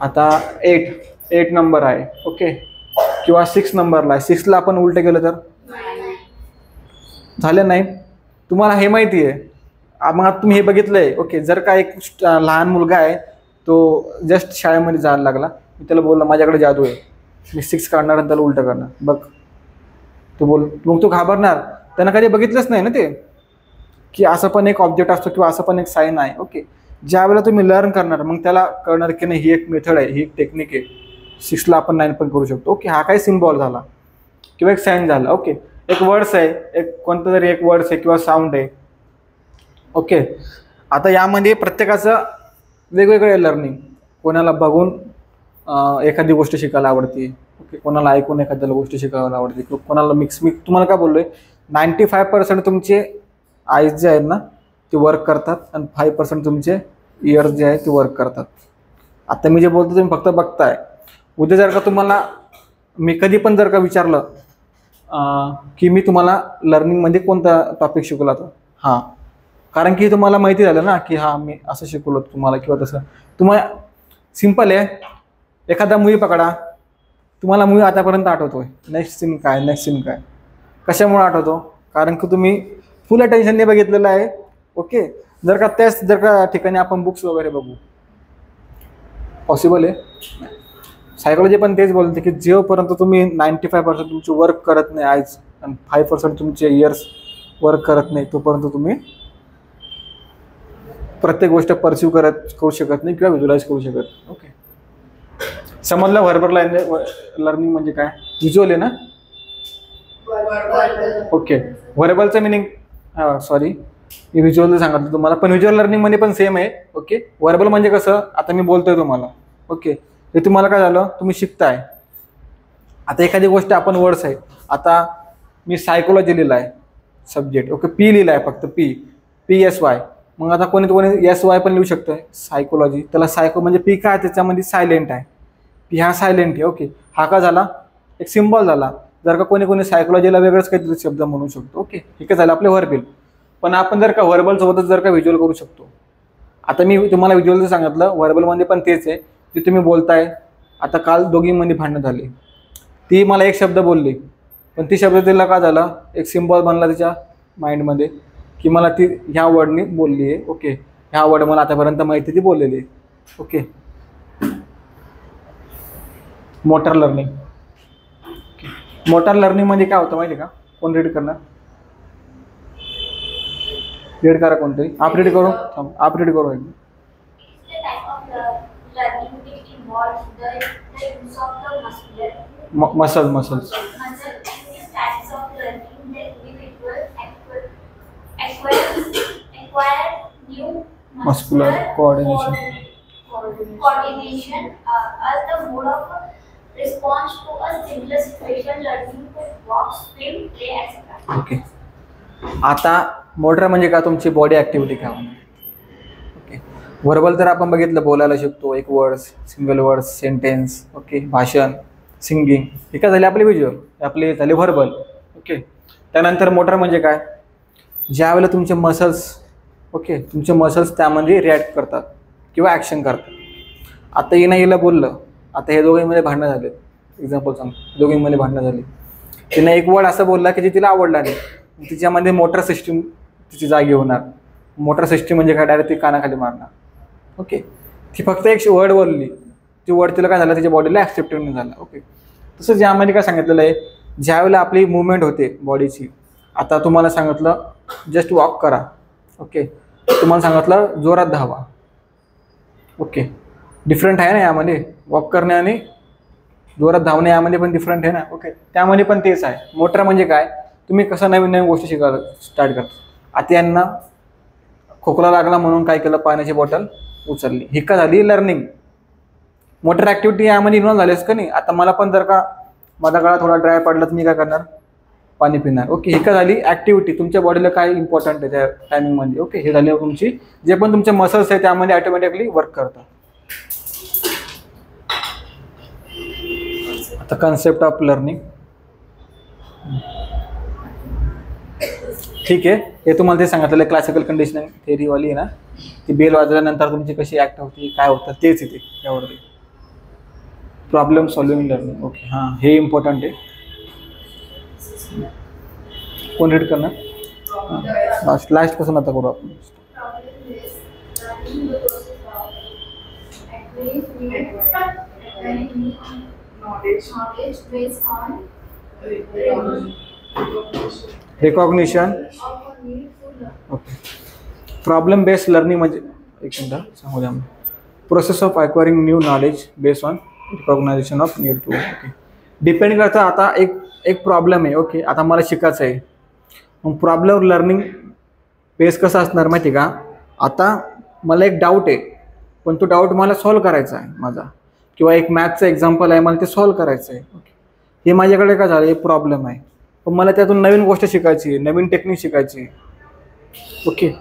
आता 8 नंबर आहे. ओके. किंवा 6 नंबरला आहे. 6ला आपण उलटं केलं तर झालं नाही. तुम्हाला हे माहिती आहे. मग तुम्ही हे बघितलं आहे. ओके. जर का एक लहान मुलगा आहे, तो जस्ट शाळेमध्ये जायला लागला, मी त्याला बोलला माझ्याकडे जादू आहे, मी 6 काढणार आणि त्याला उलटं करणार, बघ. मग तो घाबरणार. त्यांना कधी बघितलंच नाही ना ते की असं पण एक ऑब्जेक्ट असतो किंवा असं पण एक साईन आहे. ओके. ज्या वेळेला तुम्ही लर्न करणार, मग त्याला कळणार की नाही ही एक मेथड आहे, ही एक टेक्निक आहे. 6ला आपण 9 पण करू शकतो. ओके. हा काही सिम्बॉल झाला किंवा एक साईन झाला. ओके. एक वर्ड्स आहे, एक कोणतं तरी एक वर्ड्स आहे किंवा साऊंड आहे. ओके. आता यामध्ये प्रत्येकाचं वेगवेगळं आहे लर्निंग. कोणाला बघून एखादी गोष्ट शिकायला आवडते. ओके. कोणाला ऐकून एखाद्याला गोष्टी शिकायला आवडते. कोणाला मिक्स तुम्हाला काय बोललोय, 95% तुमचे आईज जे आहेत ना ते वर्क करतात आणि 5% तुमचे इयर्स जे आहेत ते वर्क करतात. आता मी जे बोलतो तुम्ही फक्त बघताय. उद्या जर का तुम्हाला मी कधी पण जर का विचारलं की मी तुम्हाला लर्निंगमध्ये कोणता टॉपिक शिकवला तर हां, कारण की तुम्हाला माहिती झालं ना की हां मी असं शिकवलं तुम्हाला किंवा तसं. तुम्हाला सिम्पल आहे. एखादा मूवी पकडा, तुम्हाला मूवी आतापर्यंत आठवतोय, नेक्स्ट सीन काय, कशामुळे आठवतो? कारण की तुम्ही फुल अटेन्शनने बघितलेलं आहे. ओके. जर का ठिकाणी आपण बुक्स वगैरे बघू, पॉसिबल आहे? सायकोलॉजी पण तेच बोलते की जेव्हापर्यंत तुम्ही 95% तुमचे वर्क करत नाही आईज आणि 5% तुमचे इयर्स वर्क करत नाही, तोपर्यंत तुम्ही प्रत्येक गोष्ट परसिव्ह करू शकत नाही किंवा व्हिज्युअलाइज करू शकत. ओके. समजलं व्हर्बल लर्निंग म्हणजे काय? व्हिज्युअल आहे ना. ओके, व्हर्बलचं मिनिंग सॉरी मी व्हिज्युअल सांगितलं तुम्हाला, पण व्हिज्युअल लर्निंगमध्ये पण सेम आहे. ओके, व्हर्बल म्हणजे कसं, आता मी बोलतोय तुम्हाला. ओके, हे तुम्हाला काय झालं, तुम्ही शिकताय. आता एखादी गोष्ट आपण वर्ड्स आहे, आता मी सायकोलॉजी लिहिला आहे सब्जेक्ट. ओके, पी लिहिला आहे फक्त PSY. मग आता कोणी SY पण लिहू शकतं सायकोलॉजी. त्याला सायको म्हणजे पी काय, त्याच्यामध्ये सायलेंट आहे. पी हा सायलेंट आहे. ओके, हा का झाला, एक सिम्बॉल झाला. जर का कोणी सायकोलॉजीला वेगळंच काहीतरी शब्द म्हणू शकतो. ओके, हे काय झालं आपले व्हर्बल. पण आपण जर का व्हर्बल सोबतच जर का व्हिज्युअल करू शकतो. आता मी तुम्हाला व्हिज्युअलचं सांगितलं, व्हर्बलमध्ये पण तेच आहे. जे तुम्ही बोलताय, आता काल दोघींमध्ये भांडणं झाली, ती मला एक शब्द बोलली, पण ती शब्द तिला का झाला, एक सिम्बॉल बनला तिच्या माइंडमध्ये की मला ती ह्या वर्डने बोलली आहे. ओके, ह्या वर्ड मला आतापर्यंत माहिती ती बोललेली आहे. Okay, motor learning. Motor learning म्हणजे काय होतं माहिती का, कोण रीड करणार, रीड करा कोणतरी, आप रीड करू, आप रीड करू. Muscles muscular coordination as the mode of response to a similar situation, learning to walk, swim, play, etc. Okay, आता मोटर म्हणजे का, तुमची बॉडी ऍक्टिव्हिटी काय होणार. ओके, व्हर्बल तर आपण बघितलं, बोलायला शिकतो, एक words, single words, sentence. Okay, भाषण, सिंगिंग. हे काय झाले आपले व्हिज्युअल, आपले झाले व्हर्बल. ओके, त्यानंतर मोटर म्हणजे काय, ज्या वेळेला तुमचे मसल्स, ओके, तुमचे मसल्स त्यामध्ये रिॲक्ट करतात किंवा ॲक्शन करतात. आता हिला बोललं, आता हे दोघींमध्ये भांडणं झाले, एक्झाम्पल सांग, दोघींमध्ये भांडणं झाली. तिनं एक वर्ड असं बोलला की जे तिला आवडला नाही, तिच्यामध्ये मोटर सिस्टीम तिची जागी होणार. मोटर सिस्टीम म्हणजे काय, डायरेक्ट ती कानाखाली मारणार. ओके, ती फक्त एक वर्ड बोलली, ती वर्ड तिला काय झालं, तिच्या बॉडीला ॲक्सेप्टेड नाही झाला. ओके, तसंच यामध्ये काय सांगितलेलं आहे, ज्यावेळेला आपली मुवमेंट होते बॉडीची, आता तुम्हाला सांगितलं जस्ट वॉक करा. ओके, तुम्हाला सांगितलं जोरात धावा. ओके, डिफरंट आहे ना यामध्ये, वॉक करणे आणि जोरात धावणे यामध्ये पण डिफरंट आहे ना. ओके, त्यामध्ये पण तेच आहे. मोटर म्हणजे काय, तुम्ही कसं नवीन गोष्टी शिकायला स्टार्ट करता. आता यांना खोकला लागला म्हणून काय केलं, पाण्याची बॉटल उचलली, ही का झाली लर्निंग. मोटर ॲक्टिव्हिटी यामध्ये इन्व्हॉल्व झालीच का नाही. आता मला पण जर का माझा गळा थोडा ड्राय पडला तर मी काय करणार, पाणी पिणार. ओके, ही का झाली ॲक्टिव्हिटी, तुमच्या बॉडीला काय इम्पॉर्टंट आहे त्या टायमिंगमध्ये. ओके, हे झाले तुमची जे पण तुमचे मसल्स आहे त्यामध्ये ऑटोमॅटिकली वर्क करतात. आता कन्सेप्ट ऑफ लर्निंग, ठीक आहे, हे तुम्हाला ते सांगितलेलं क्लासिकल कंडिशनिंग थेअरीवाली आहे ना, ती बेल वाजल्यानंतर तुमची कशी ॲक्ट होती, काय होतं तेच येते त्यावरती. Problem solving learning. ओके, हां, हे इम्पॉर्टंट आहे. कोण रीड करणार, लास्ट पासून आता करू आपण. Recognition. Okay, problem based learning म्हणजे एक मिनिट सांगू द्या, process of acquiring new knowledge based on recognisation of need to. Okay, depend करतं. आता एक प्रॉब्लेम आहे. ओके, आता मला शिकायचं आहे, मग प्रॉब्लेम लर्निंग बेस कसं असणार माहिती का. आता मला एक डाऊट आहे, पण तो डाऊट मला सॉल्व करायचा आहे माझा, किंवा एक मॅथचं एक्झाम्पल आहे, मला ते सॉल्व करायचं आहे. ओके, हे माझ्याकडे काय झालं, एक प्रॉब्लेम आहे, पण मला त्यातून नवीन गोष्ट शिकायची आहे, नवीन टेक्निक शिकायची आहे. ओके,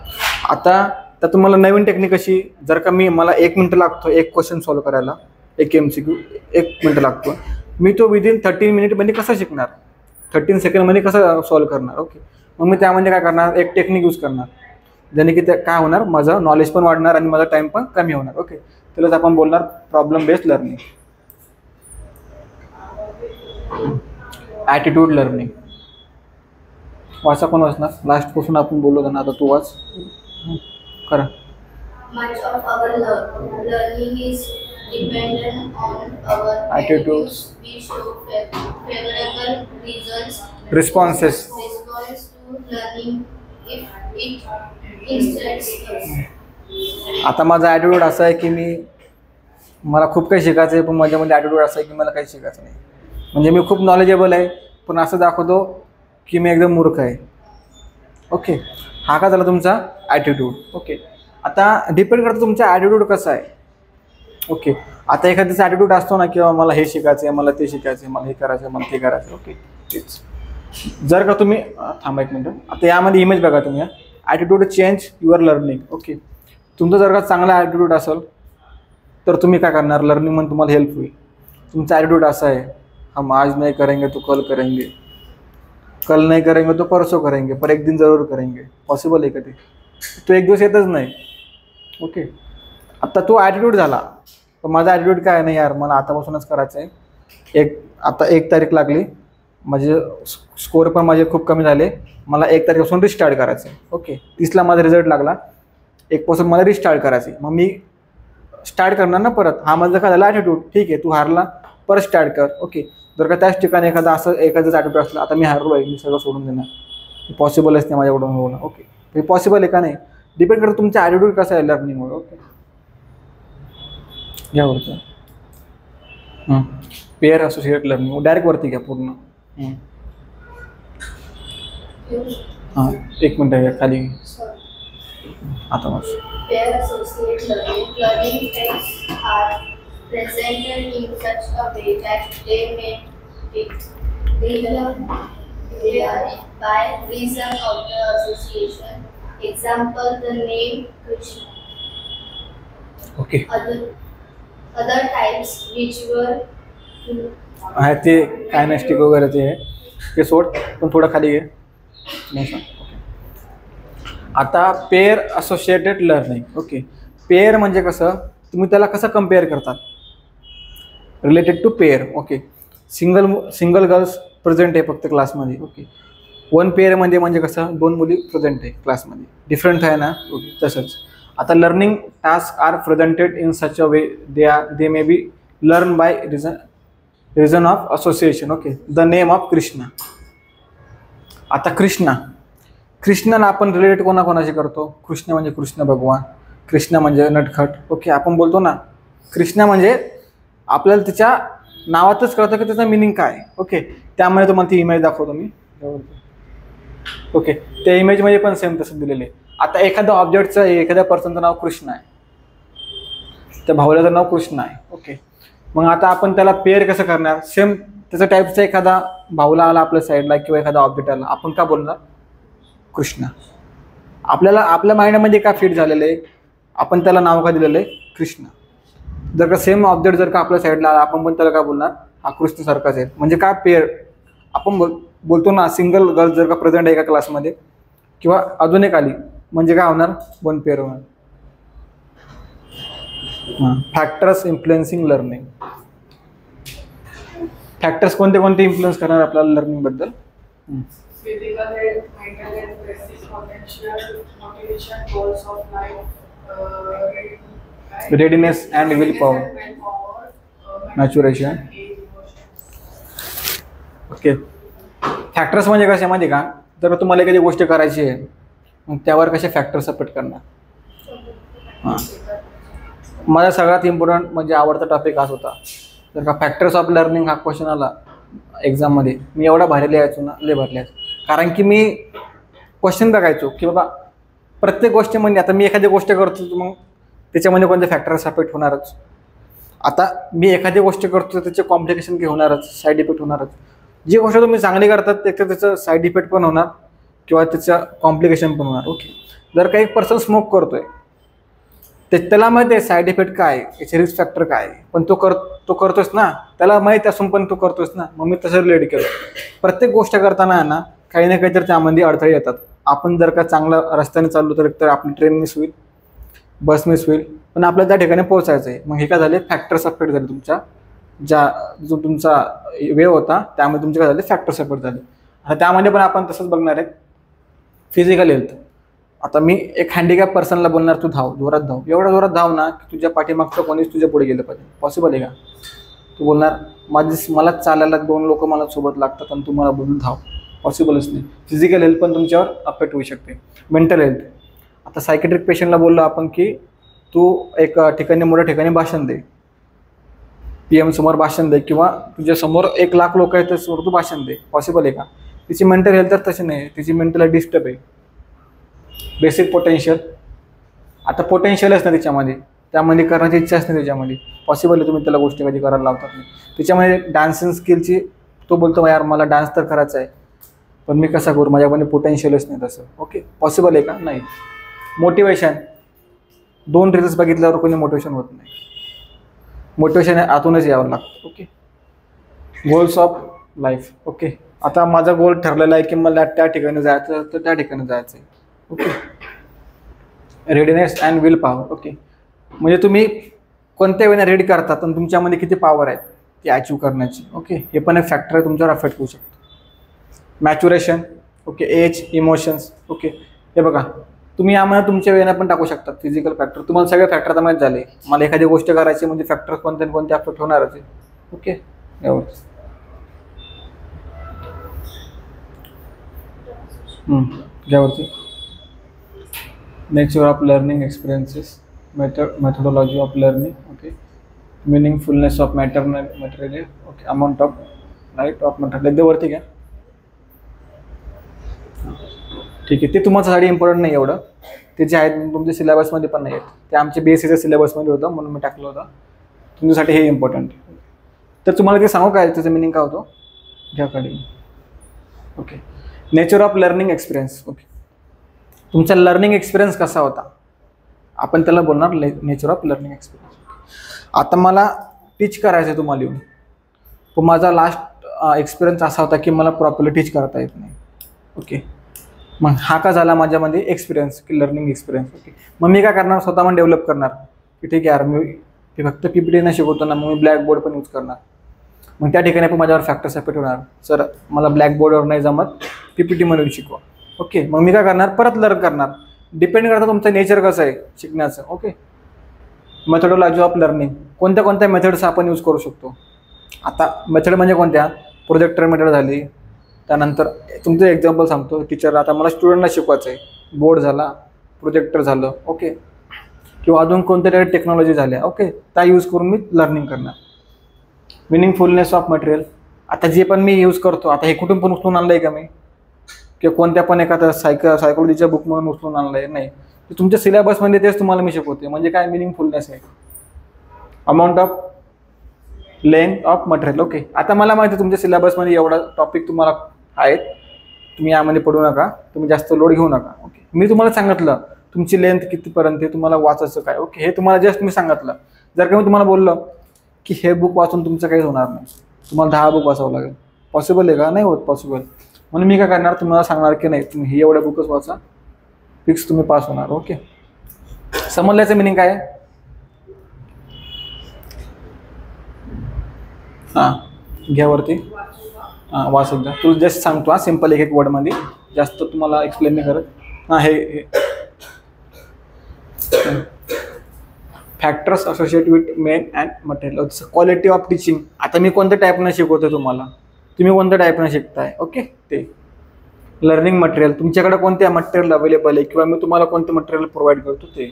आता त्यातून मला नवीन टेक्निक कशी, जर का मला 1 मिनिट लागतो एक क्वेश्चन सॉल्व करायला, एक MCQ 1 मिनिट लागतो, मी तो विदिन 13 मिनिटमध्ये कसा शिकणार, 13 सेकंडमध्ये कसं सॉल्व करणार. ओके, मग मी त्यामध्ये काय करणार, एक टेक्निक यूज करणार, ज्याने की ते काय होणार, माझं नॉलेज पण वाढणार आणि माझा टाईम पण कमी होणार. ओके, त्यालाच आपण बोलणार problem based learning. Attitude learning. वाचा कोण वाचणार, लास्ट पासून आपण बोललो त्यांना, आता तू वाच करा. Much of our learning is dependent on our Attitudes. We show favorable results, Responses. response to learning if it interests us. आता माझा ॲटिट्यूड असा आहे की मला खूप काही शिकायचं आहे, पण माझ्यामध्ये ॲटिट्यूड असा आहे की मला काही शिकायचं नाही. म्हणजे मी खूप नॉलेजेबल आहे, पण असं दाखवतो की मी एकदम मूर्ख आहे. ओके, हा का झाला तुमचा ॲटिट्यूड. ओके, आता डिपेंड करतं तुमचा ॲटिट्यूड कसा आहे. ओके, आता एखाद्याचा ॲटिट्यूड असतो ना, किंवा मला हे शिकायचं आहे, मला ते शिकायचं आहे, मला हे करायचं आहे, मला ते करायचं आहे. ओके, तेच. जर का तुम्ही थांबा एक मिनटं, आता यामध्ये इमेज बघा तुम्ही, attitude change your learning. Okay, तुमचं जर का चांगला ॲटिट्यूड असेल तर तुम्ही काय करणार, लर्निंगमध्ये तुम्हाला हेल्प होईल. तुमचा ॲटिट्यूड असा आहे, हम आज नहीं करेंगे तो कल करेंगे, कल नहीं करेंगे तो परसों करेंगे, पर एक दिन जरूर करेंगे. पॉसिबल आहे का ते? तो एक दिवस येतच नाही. ओके, आता तो ॲटिट्यूड झाला. पण माझा ॲटिट्यूड काय नाही यार, मला आतापासूनच करायचं आहे. आता 1 तारीख लागली, माझे स्कोर पण माझे खूप कमी झाले, मला 1 तारखेपासून रिस्टार्ट करायचं आहे. ओके, 30ला माझा रिझल्ट लागला, 1 पासून मला रिस्टार्ट करायचं आहे. मग मी स्टार्ट करणार ना परत. हा माझा काय झाला ॲटिट्यूड. ठीक आहे, तू हारला, परत स्टार्ट कर. ओके, जर का त्याच ठिकाणी एखादाच ॲटिट्यूड असला, आता मी हारलो आहे, मी सगळं सोडून देणार, पॉसिबलच नाही माझ्याकडून होणं. ओके, हे पॉसिबल आहे का नाही, डिपेंड करतं तुमचा ॲटिट्यूड कसा आहे लर्निंगवर. ओके, घ्या वरती. पेअर असोसिएट लर्निंग डायरेक्ट वरती घ्या पूर्ण. हां, 1 मिनटं घ्या खाली. आता मग Pair associate learning. Learning texts are presented in such a way that they make it clear by reason of the association. Example, the name Krishna. Okay, Other types which were आहे ते कायनेस्टिक वगैरे ते सोड, पण थोडं खाली घे. आता pair associated learning. Okay, pair म्हणजे कसं, तुम्ही त्याला कसं कम्पेअर करतात, related to pair. Okay, single girls present आहे फक्त क्लासमध्ये. ओके, 1 पेअर म्हणजे कसं, 2 मुली प्रेझेंट आहे क्लासमध्ये, डिफरंट आहे ना. ओके, तसंच आता learning task are presented in such a way they may be learn by reason of association. Okay, the name of Krishna. आता कृष्णाला आपण रिलेट कोणाकोणाशी करतो, कृष्ण म्हणजे कृष्ण भगवान, कृष्ण म्हणजे नटखट. ओके, आपण बोलतो ना कृष्णा, म्हणजे आपल्याला त्याच्या नावातच कळतं की त्याचा मिनिंग काय. ओके, त्यामुळे तुम्हाला ती इमेज दाखवतो मी. ओके, त्या इमेजमध्ये पण सेम तसं दिलेलं आहे. आता एखाद्या ऑब्जेक्टचं, एखाद्या पर्सनचं नाव कृष्ण आहे, त्या भावल्याचं नाव कृष्ण आहे. ओके, मग आता आपण त्याला पेअर कसं करणार, सेम त्याचा टाईपचा एखादा भावला आला आपल्या साईडला किंवा एखादा ऑब्जेक्ट आला, आपण का बोलणार कृष्णा. आपल्याला आपल्या माइंडमध्ये का फिट झालेलं आहे, आपण त्याला नाव का दिलेलं आहे कृष्ण. जर का सेम ऑब्जेक्ट जर का आपल्या साईडला आला, आपण पण त्याला काय बोलणार, हा कृष्णसारखाच आहे. म्हणजे काय पेअर, आपण बोलतो ना सिंगल गर्ल जर का प्रेझेंट आहे एका क्लासमध्ये किंवा अजून एक आली, म्हणजे काय होणार, 1 पेअर होणार. Factors influencing learning. फॅक्टर्स कोणते इन्फ्लुएन्स करणार आपल्याला लर्निंग बद्दल. Physical health, mental health, prestige, potential, motivation, goals of life, readiness and will power, maturation. Okay, factors म्हणजे कसे माहिती का, जर तुम्हाला एखादी गोष्ट करायची आहे मग त्यावर कसे फॅक्टर्स अफेक्ट करणार. हां, माझा सगळ्यात इम्पॉर्टंट म्हणजे आवडता टॉपिक हाच होता. जर का फॅक्टर्स ऑफ लर्निंग हा क्वेश्चन आला एक्झाममध्ये, मी एवढा भारी लिहायचो ना, लय भारी लिहायचो. कारण की मी क्वेश्चन बघायचो की बाबा प्रत्येक गोष्टीमध्ये, आता मी एखादी गोष्ट करतो मग त्याच्यामध्ये कोणते फॅक्टर्स अफेक्ट होणारच. आता मी एखादी गोष्ट करतो त्याचे कॉम्प्लिकेशन काही होणारच, साईड इफेक्ट होणारच. जी गोष्ट तुम्ही चांगली करतात एक तर त्याचं साईड इफेक्ट पण होणार किंवा त्याचं कॉम्प्लिकेशन पण होणार. ओके, जर काही पर्सन स्मोक करतोय त्याला माहिती आहे साईड इफेक्ट काय, याचे रिस्क फॅक्टर काय, पण तो करतोच ना, त्याला माहिती असून पण तो करतोच ना. मग मी तसं रिलेट केलं. प्रत्येक गोष्ट करताना ना काही ना काहीतरी त्यामध्ये अडथळे येतात. आपण जर का चांगल्या रस्त्याने चाललो तर आपली ट्रेन मिस होईल, बस मिस होईल, पण आपल्याला त्या ठिकाणी पोहोचायचं आहे. मग हे काय झाले, फॅक्टर्स अफेक्ट झाले. तुमच्या जो तुमचा वेळ होता त्यामध्ये तुमचे काय झाले, फॅक्टर्स अफेक्ट झाले. आता त्यामध्ये पण आपण तसंच बघणार आहे फिजिकल हेल्थ. आता मी एक हँडिकॅप पर्सनला बोलणार, तू धाव, जोरात धाव, एवढा जोरात धाव ना की तुझ्या पाठीमागचं कोणीच तुझ्या पुढे गेलं पाहिजे. पॉसिबल आहे का. तू बोलणार मला चालायला 2 लोक मला सोबत लागतात आणि तू मला बोलून धाव, पॉसिबलच नाही. फिजिकल हेल्थ पण तुमच्यावर अफेक्ट होऊ शकते. मेंटल हेल्थ, आता सायकेट्रिक पेशंटला बोललो आपण की तू एक ठिकाणी मोठ्या ठिकाणी भाषण दे, PM समोर भाषण दे, किंवा तुझ्यासमोर 1 लाख लोक आहेत त्यासमोर तू भाषण दे, पॉसिबल आहे का. तिची मेंटल हेल्थ तर तशी नाही, तिची मेंटल डिस्टर्ब आहे. बेसिक पोटेन्शियल, आता पोटेन्शियलच नाही तिच्यामध्ये, त्यामध्ये करण्याची इच्छाच नाही त्याच्यामध्ये. पॉसिबल आहे तुम्ही त्याला गोष्टी कधी करायला लावतात नाही. त्याच्यामध्ये डान्सिंग स्किलची तो बोलतो यार मला डान्स तर करायचा आहे, पण मी कसा करू, माझ्यामध्ये पोटेन्शियलच नाही तसं. ओके, पॉसिबल आहे का? नाही. मोटिवेशन, 2 रील्स बघितल्यावर कोणी मोटिवेशन होत नाही. मोटिवेशन आतूनच यावं लागतं. Okay, goals of life. Okay, आता माझा गोल ठरलेला आहे की मला त्या ठिकाणी जायचं तर त्या ठिकाणी जायचं आहे. Okay, readiness and will power. Okay, म्हणजे तुम्ही कोणत्या वेळेला रेडी करतात आणि तुमच्यामध्ये किती पॉवर आहे ती अचीव करण्याची. ओके, हे पण एक फॅक्टर आहे तुमच्यावर अफेक्ट होऊ शकतो. Maturation. Okay, age, emotions. Okay, हे बघा तुम्ही यामध्ये तुमच्या वेळेला पण टाकू शकतात फिजिकल फॅक्टर. तुम्हाला सगळे फॅक्टर आता माहीत झाले, मला एखादी गोष्ट करायची म्हणजे फॅक्टर कोणते कोणते अफेक्ट होणारच आहे. ओके, एवढं. घ्यावरती nature of learning experiences, methodology of learning. Okay, meaningfulness of material. Okay, amount of right of material एकदा वरती घ्या. ठीक आहे, ते तुमच्यासाठी इम्पॉर्टंट नाही एवढं, ते जे आहेत तुमच्या सिलेबसमध्ये पण नाही आहेत, ते आमच्या BSCच्या सिलेबसमध्ये होतं म्हणून मी टाकलं होतं. तुमच्यासाठी हे इम्पॉर्टंट. तर तुम्हाला ते सांगू काय त्याचं मिनिंग काय होतं घ्या खाली. Okay, nature of learning experience. Okay, तुमचा लर्निंग एक्सपिरियन्स कसा होता आपण त्याला बोलणार नेचर ऑफ लर्निंग एक्सपिरियन्स. आता मला टीच करायचं आहे तुम्हाला येऊन, पण माझा लास्ट एक्सपिरियन्स असा होता की मला प्रॉपरली टीच करता येत नाही. ओके, मग हा का झाला माझ्यामध्ये एक्सपिरियन्स की लर्निंग एक्सपिरियन्स. ओके, मग मी काय करणार, स्वतः पण डेव्हलप करणार की ठीक आहे यार मी फक्त PPT नाही शिकवतो ना, मग मी ब्लॅक बोर्ड पण यूज करणार. मग त्या ठिकाणी पण माझ्यावर फॅक्टर्स अफेक्ट होणार. सर मला ब्लॅक बोर्डवर नाही जमत, PPT म्हणून शिकवा. ओके, मग मी काय करणार, परत लर्न करणार. डिपेंड करतं तुमचं नेचर कसं आहे शिकण्याचं. ओके, मेथोडॉलॉजी ऑफ लर्निंग, कोणत्या कोणत्या मेथड्स आपण यूज करू शकतो. आता मेथड म्हणजे कोणत्या, प्रोजेक्टर मेथड झाली, त्यानंतर तुमचं एक्झाम्पल सांगतो. टीचर आता मला स्टुडंटला शिकवायचं आहे, बोर्ड झाला, प्रोजेक्टर झालं. ओके, किंवा अजून कोणत्या तरी टेक्नॉलॉजी झाल्या. ओके, त्या यूज करून मी लर्निंग करणार. मिनिंगफुलनेस ऑफ मटेरियल, आता जे पण मी यूज करतो, आता हे कुठून पण उचलून आणलं आहे का मी, किंवा कोणत्या पण एखाद्या सायकोलॉजीच्या बुक म्हणून उचलून आणलं आहे नाही, तुमच्या सिलेबसमध्ये तेच तुम्हाला मी शिकवते. म्हणजे काय मिनिंगफुलनेस आहे. Amount of length of material. Okay, आता मला माहिती आहे तुमच्या सिलेबसमध्ये एवढा टॉपिक तुम्हाला आहेत, तुम्ही यामध्ये पडू नका, तुम्ही जास्त लोड घेऊ नका. ओके, मी तुम्हाला सांगितलं तुमची लेंथ कितीपर्यंत आहे, तुम्हाला वाचायचं काय. ओके, हे तुम्हाला जस्ट मी सांगितलं. जर का मी तुम्हाला बोललो की हे बुक वाचून तुमचं काहीच होणार नाही, तुम्हाला 10 बुक वाचावं लागेल, पॉसिबल आहे का? नाही होत पॉसिबल. म्हणून मी काय करणार, तुम्हाला सांगणार की नाही तुम्ही हे एवढ्या बुकच वाचा, फिक्स तुम्ही पास होणार. ओके, समजल्याचं मिनिंग काय आहे. हां घ्यावरती, हां वाचत द्या. तुला जस्ट सांगतो हा सिम्पल एक वर्डमध्ये, जास्त तुम्हाला एक्सप्लेन नाही करत. हां हे factors associate with men and material. Quality of teaching, आता मी कोणत्या टाईपनं शिकवतो तुम्हाला, तुम्ही कोणत्या टाईपनं शिकताय. ओके, ते लर्निंग मटेरियल, तुमच्याकडे कोणत्या मटेरियल अवेलेबल आहे किंवा मी तुम्हाला कोणते मटेरियल प्रोव्हाइड करतो ते.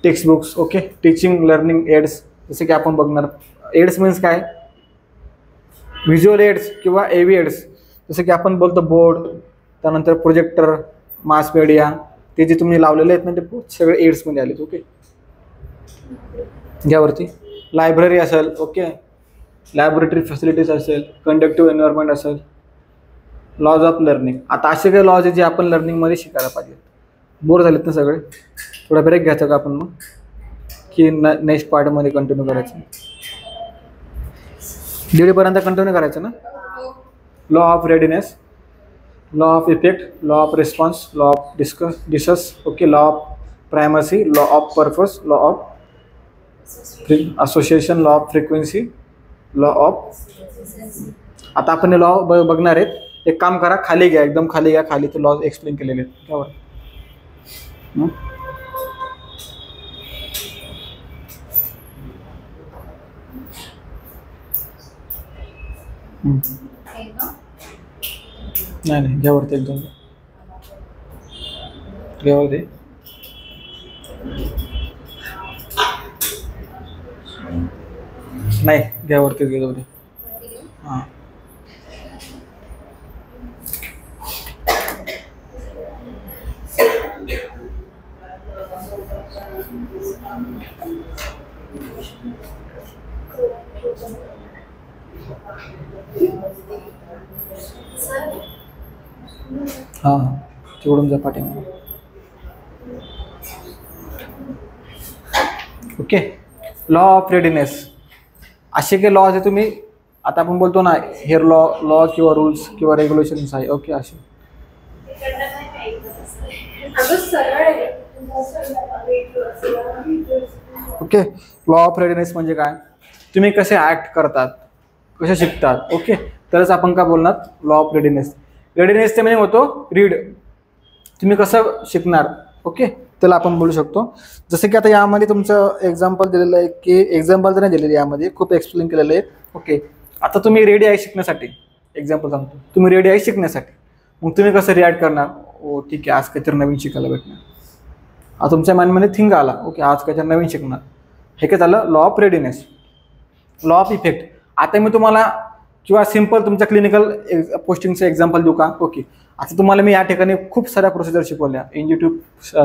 Text books. Okay, teaching learning aids, जसे की आपण बघणार. एड्स मीन्स काय, व्हिज्युअल एड्स किंवा AV एड्स, जसं की आपण बोलतो बोर्ड, त्यानंतर प्रोजेक्टर, मास मीडिया, ते जे तुम्ही लावलेले आहेत ना ते सगळे एड्समध्ये आलेत. ओके, घ्यावरती. लायब्ररी असेल. ओके, लॅबोरेटरी फॅसिलिटीज असेल, कंडक्टिव्ह एन्व्हायरमेंट असेल. लॉज ऑफ लर्निंग, आता असे काही लॉज आहे जे आपण लर्निंगमध्ये शिकायला पाहिजे. बोर झालेत ना सगळे, थोडा ब्रेक घ्यायचा का आपण मग, की नेक्स्ट पार्टमध्ये कंटिन्यू करायचं. 1:30 पर्यंत कंटिन्यू करायचं ना. Law of readiness, law of effect, law of response, law of disuse. Okay, law of primacy, law of purpose, law of association, law of frequency, law of. आता आपण हे लॉ बघणार आहेत. एक काम करा, खाली घ्या, एकदम खाली घ्या, खाली ते लॉ एक्सप्लेन केलेले आहेत त्यावर. नाही घ्यावरती एकदम घ्यावरती. नाही घ्यावरती गेलो. हां हां तिकडून जा पाठीमागे. Okay, law of readiness. असे काही लॉज आहे तुम्ही आता आपण बोलतो ना हेअर लॉ किंवा रूल्स किंवा रेग्युलेशन्स आहे. ओके, असे ओके. लॉ ऑफ रेडीनेस म्हणजे काय, तुम्ही कसे ॲक्ट करतात, कसे शिकतात. ओके, तरच आपण काय बोलणार लॉ ऑफ रेडीनेस. रेडीनेसचे म्हणजे होतो रीड, तुम्ही कसं शिकणार. ओके, त्याला आपण बोलू शकतो. जसं की आता यामध्ये तुमचं एक्झाम्पल दिलेलं आहे की एक्झाम्पल तर नाही दिलेलं यामध्ये, खूप एक्सप्लेन केलेलं आहे. ओके, आता तुम्ही रेडी आहे शिकण्यासाठी, एक्झाम्पल सांगतो, तुम्ही रेडी आहे शिकण्यासाठी, मग तुम्ही कसं रिॲक्ट करणार. ओ ठीक आहे, आज काहीतरी नवीन शिकायला भेटणार. आता तुमच्या माइंडमध्ये थिंक आला, ओके आज काहीतरी नवीन शिकणार. हे काय झालं law of readiness. Law of effect. आता मी तुम्हाला किंवा सिम्पल तुमच्या क्लिनिकल पोस्टिंगचं एक्झाम्पल देऊ का. ओके, आता तुम्हाला मी या ठिकाणी खूप साऱ्या प्रोसिजर शिकवल्या, NG ट्यूब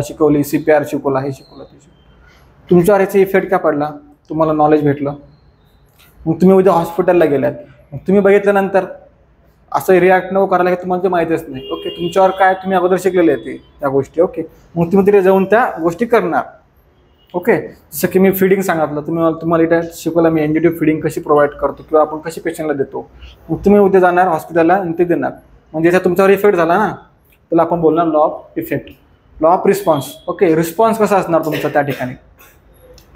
शिकवली, CPR शिकवला, हे शिकवलं, ते शिकवलं. तुमच्यावर याचा इफेक्ट काय पडला, तुम्हाला नॉलेज भेटलं. मग तुम्ही उद्या हॉस्पिटलला गेलात, मग तुम्ही बघितल्यानंतर असं रिॲक्ट नको करायला, हे तुम्हाला ते माहीतच नाही. ओके, तुमच्यावर काय तुम्ही अगोदर शिकलेले आहेत त्या गोष्टी. ओके, मग तुम्ही तिथे जाऊन त्या गोष्टी करणार. ओके, जसं की मी फिडिंग सांगितलं, तुम्हाला इथे शिकवलं मी NG ट्यूब फिडिंग कशी प्रोव्हाइड करतो किंवा आपण कशी पेशंटला देतो. मग तुम्ही उद्या जाणार हॉस्पिटलला आणि ते देणार, म्हणजे याचा तुमच्यावर इफेक्ट झाला ना, त्याला आपण बोलणार law of effect. Law of response. Okay, response कसा असणार तुमचा त्या ठिकाणी.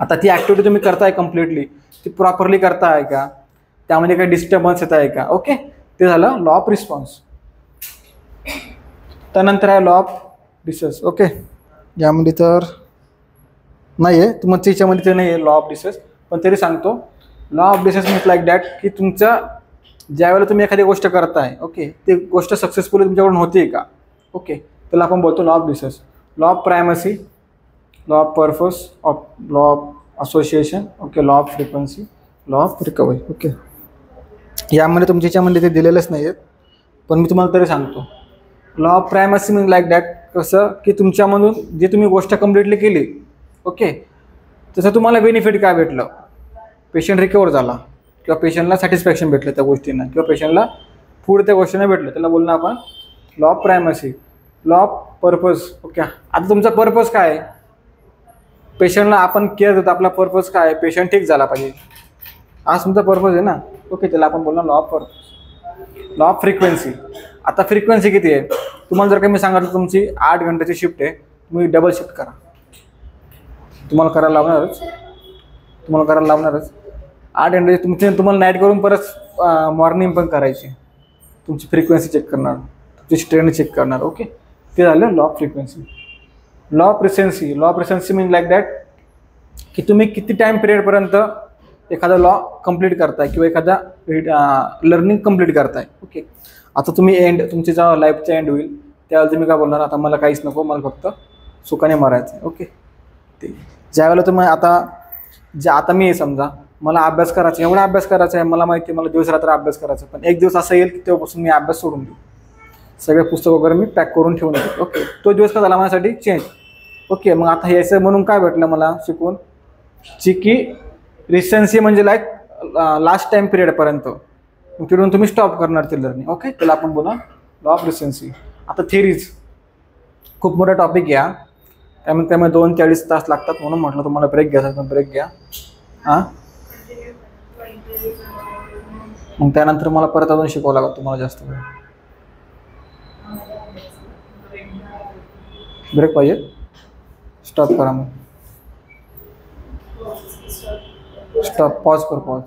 आता ती ॲक्टिव्हिटी तुम्ही करताय कम्प्लिटली, ती प्रॉपरली करताय का, त्यामध्ये काही डिस्टर्बन्स येत आहे का. ओके, ते झालं लॉ ऑफ रिस्पॉन्स. त्यानंतर आहे लॉ ऑफ डिसेस. ओके, यामध्ये तर नाही आहे, तुमच्या याच्यामध्ये ते नाही आहे लॉ ऑफ डिसेस, पण तरी सांगतो. Law of dishes means like that की तुमचं ज्यावेळेला तुम्ही एखादी गोष्ट करताय, ओके, ती गोष्ट सक्सेसफुली तुमच्याकडून होते का. ओके, त्याला आपण बोलतो law of disuse. Law of primacy, law of purpose, law of association. Okay, law of frequency, law of recovery. Okay, यामध्ये तुमच्या याच्यामध्ये ते दिलेलंच नाही आहेत, पण मी तुम्हाला तरी सांगतो. Law of primacy means like that कसं की तुमच्यामधून जे तुम्ही गोष्ट कम्प्लिटली केली, ओके, तसं तुम्हाला बेनिफिट काय भेटलं, पेशंट रिकवर झाला किंवा पेशंटला सॅटिस्फॅक्शन भेटलं त्या गोष्टींना किंवा पेशंटला फूड त्या गोष्टींना भेटलं, त्याला बोलणं आपण law of primacy. Law of purpose. Okay, आता तुमचा पर्पज काय आहे, पेशंटला आपण केअर देतो, आपला पर्पज काय आहे, पेशंट ठीक झाला पाहिजे, आज तुमचा पर्पज आहे ना. ओके, त्याला आपण बोलणार law of purpose. Law of frequency. आता फ्रिक्वेन्सी किती आहे, तुम्हाला जर का मी सांगितलं तुमची 8 घंट्याची शिफ्ट आहे, तुम्ही डबल शिफ्ट करा, तुम्हाला करायला लावणारच. 8 घंटे तुम्हाला नाईट करून परत मॉर्निंग पण करायची, तुमची फ्रिक्वेन्सी चेक करणार, तुमची स्ट्रेन चेक करणार. ओके, ते झालं law of frequency. Law of recency. Law of recency mean like that की तुम्ही किती टाईम पिरियडपर्यंत एखादा लॉ कंप्लीट करताय किंवा एखादा लर्निंग कंप्लीट करताय. ओके, आता तुम्ही तुमची जेव्हा लाईफचा एंड होईल त्यावेळेला तुम्ही काय बोलणार, आता मला काहीच नको, मला फक्त सुखाने मरायचं आहे. ओके, ते ज्यावेळेला तुम्ही आता मी समजा मला अभ्यास करायचा, एवढा अभ्यास करायचा आहे, मला माहिती आहे मला दिवस रात्र अभ्यास करायचा, पण एक दिवस असं येईल की तेव्हापासून मी अभ्यास सोडून देऊ, सगळे पुस्तक वगैरे मी पॅक करून ठेवून येतो. ओके, तो दिवस का झाला माझ्यासाठी चेंज. ओके, मग आता यायचं म्हणून काय भेटलं मला शिकून, की रिसेन्सी म्हणजे लाईक लास्ट टाईम पिरियडपर्यंत, मग तिकडून तुम्ही स्टॉप करणार ते लर्निंग. ओके, त्याला आपण बोला लॉ ऑफ रिसेन्सी. आता थिअरीज खूप मोठा टॉपिक घ्या, त्यामुळे 2 ते 2.5 तास लागतात, म्हणून म्हटलं तुम्हाला ब्रेक घ्यायचा तर ब्रेक घ्या. हां, मग त्यानंतर मला परत अजून शिकवावं लागतं तुम्हाला जास्त वेळ. ब्रेक पाहिजे, स्टॉप करा, मग स्टॉप, पॉज कर, पॉज.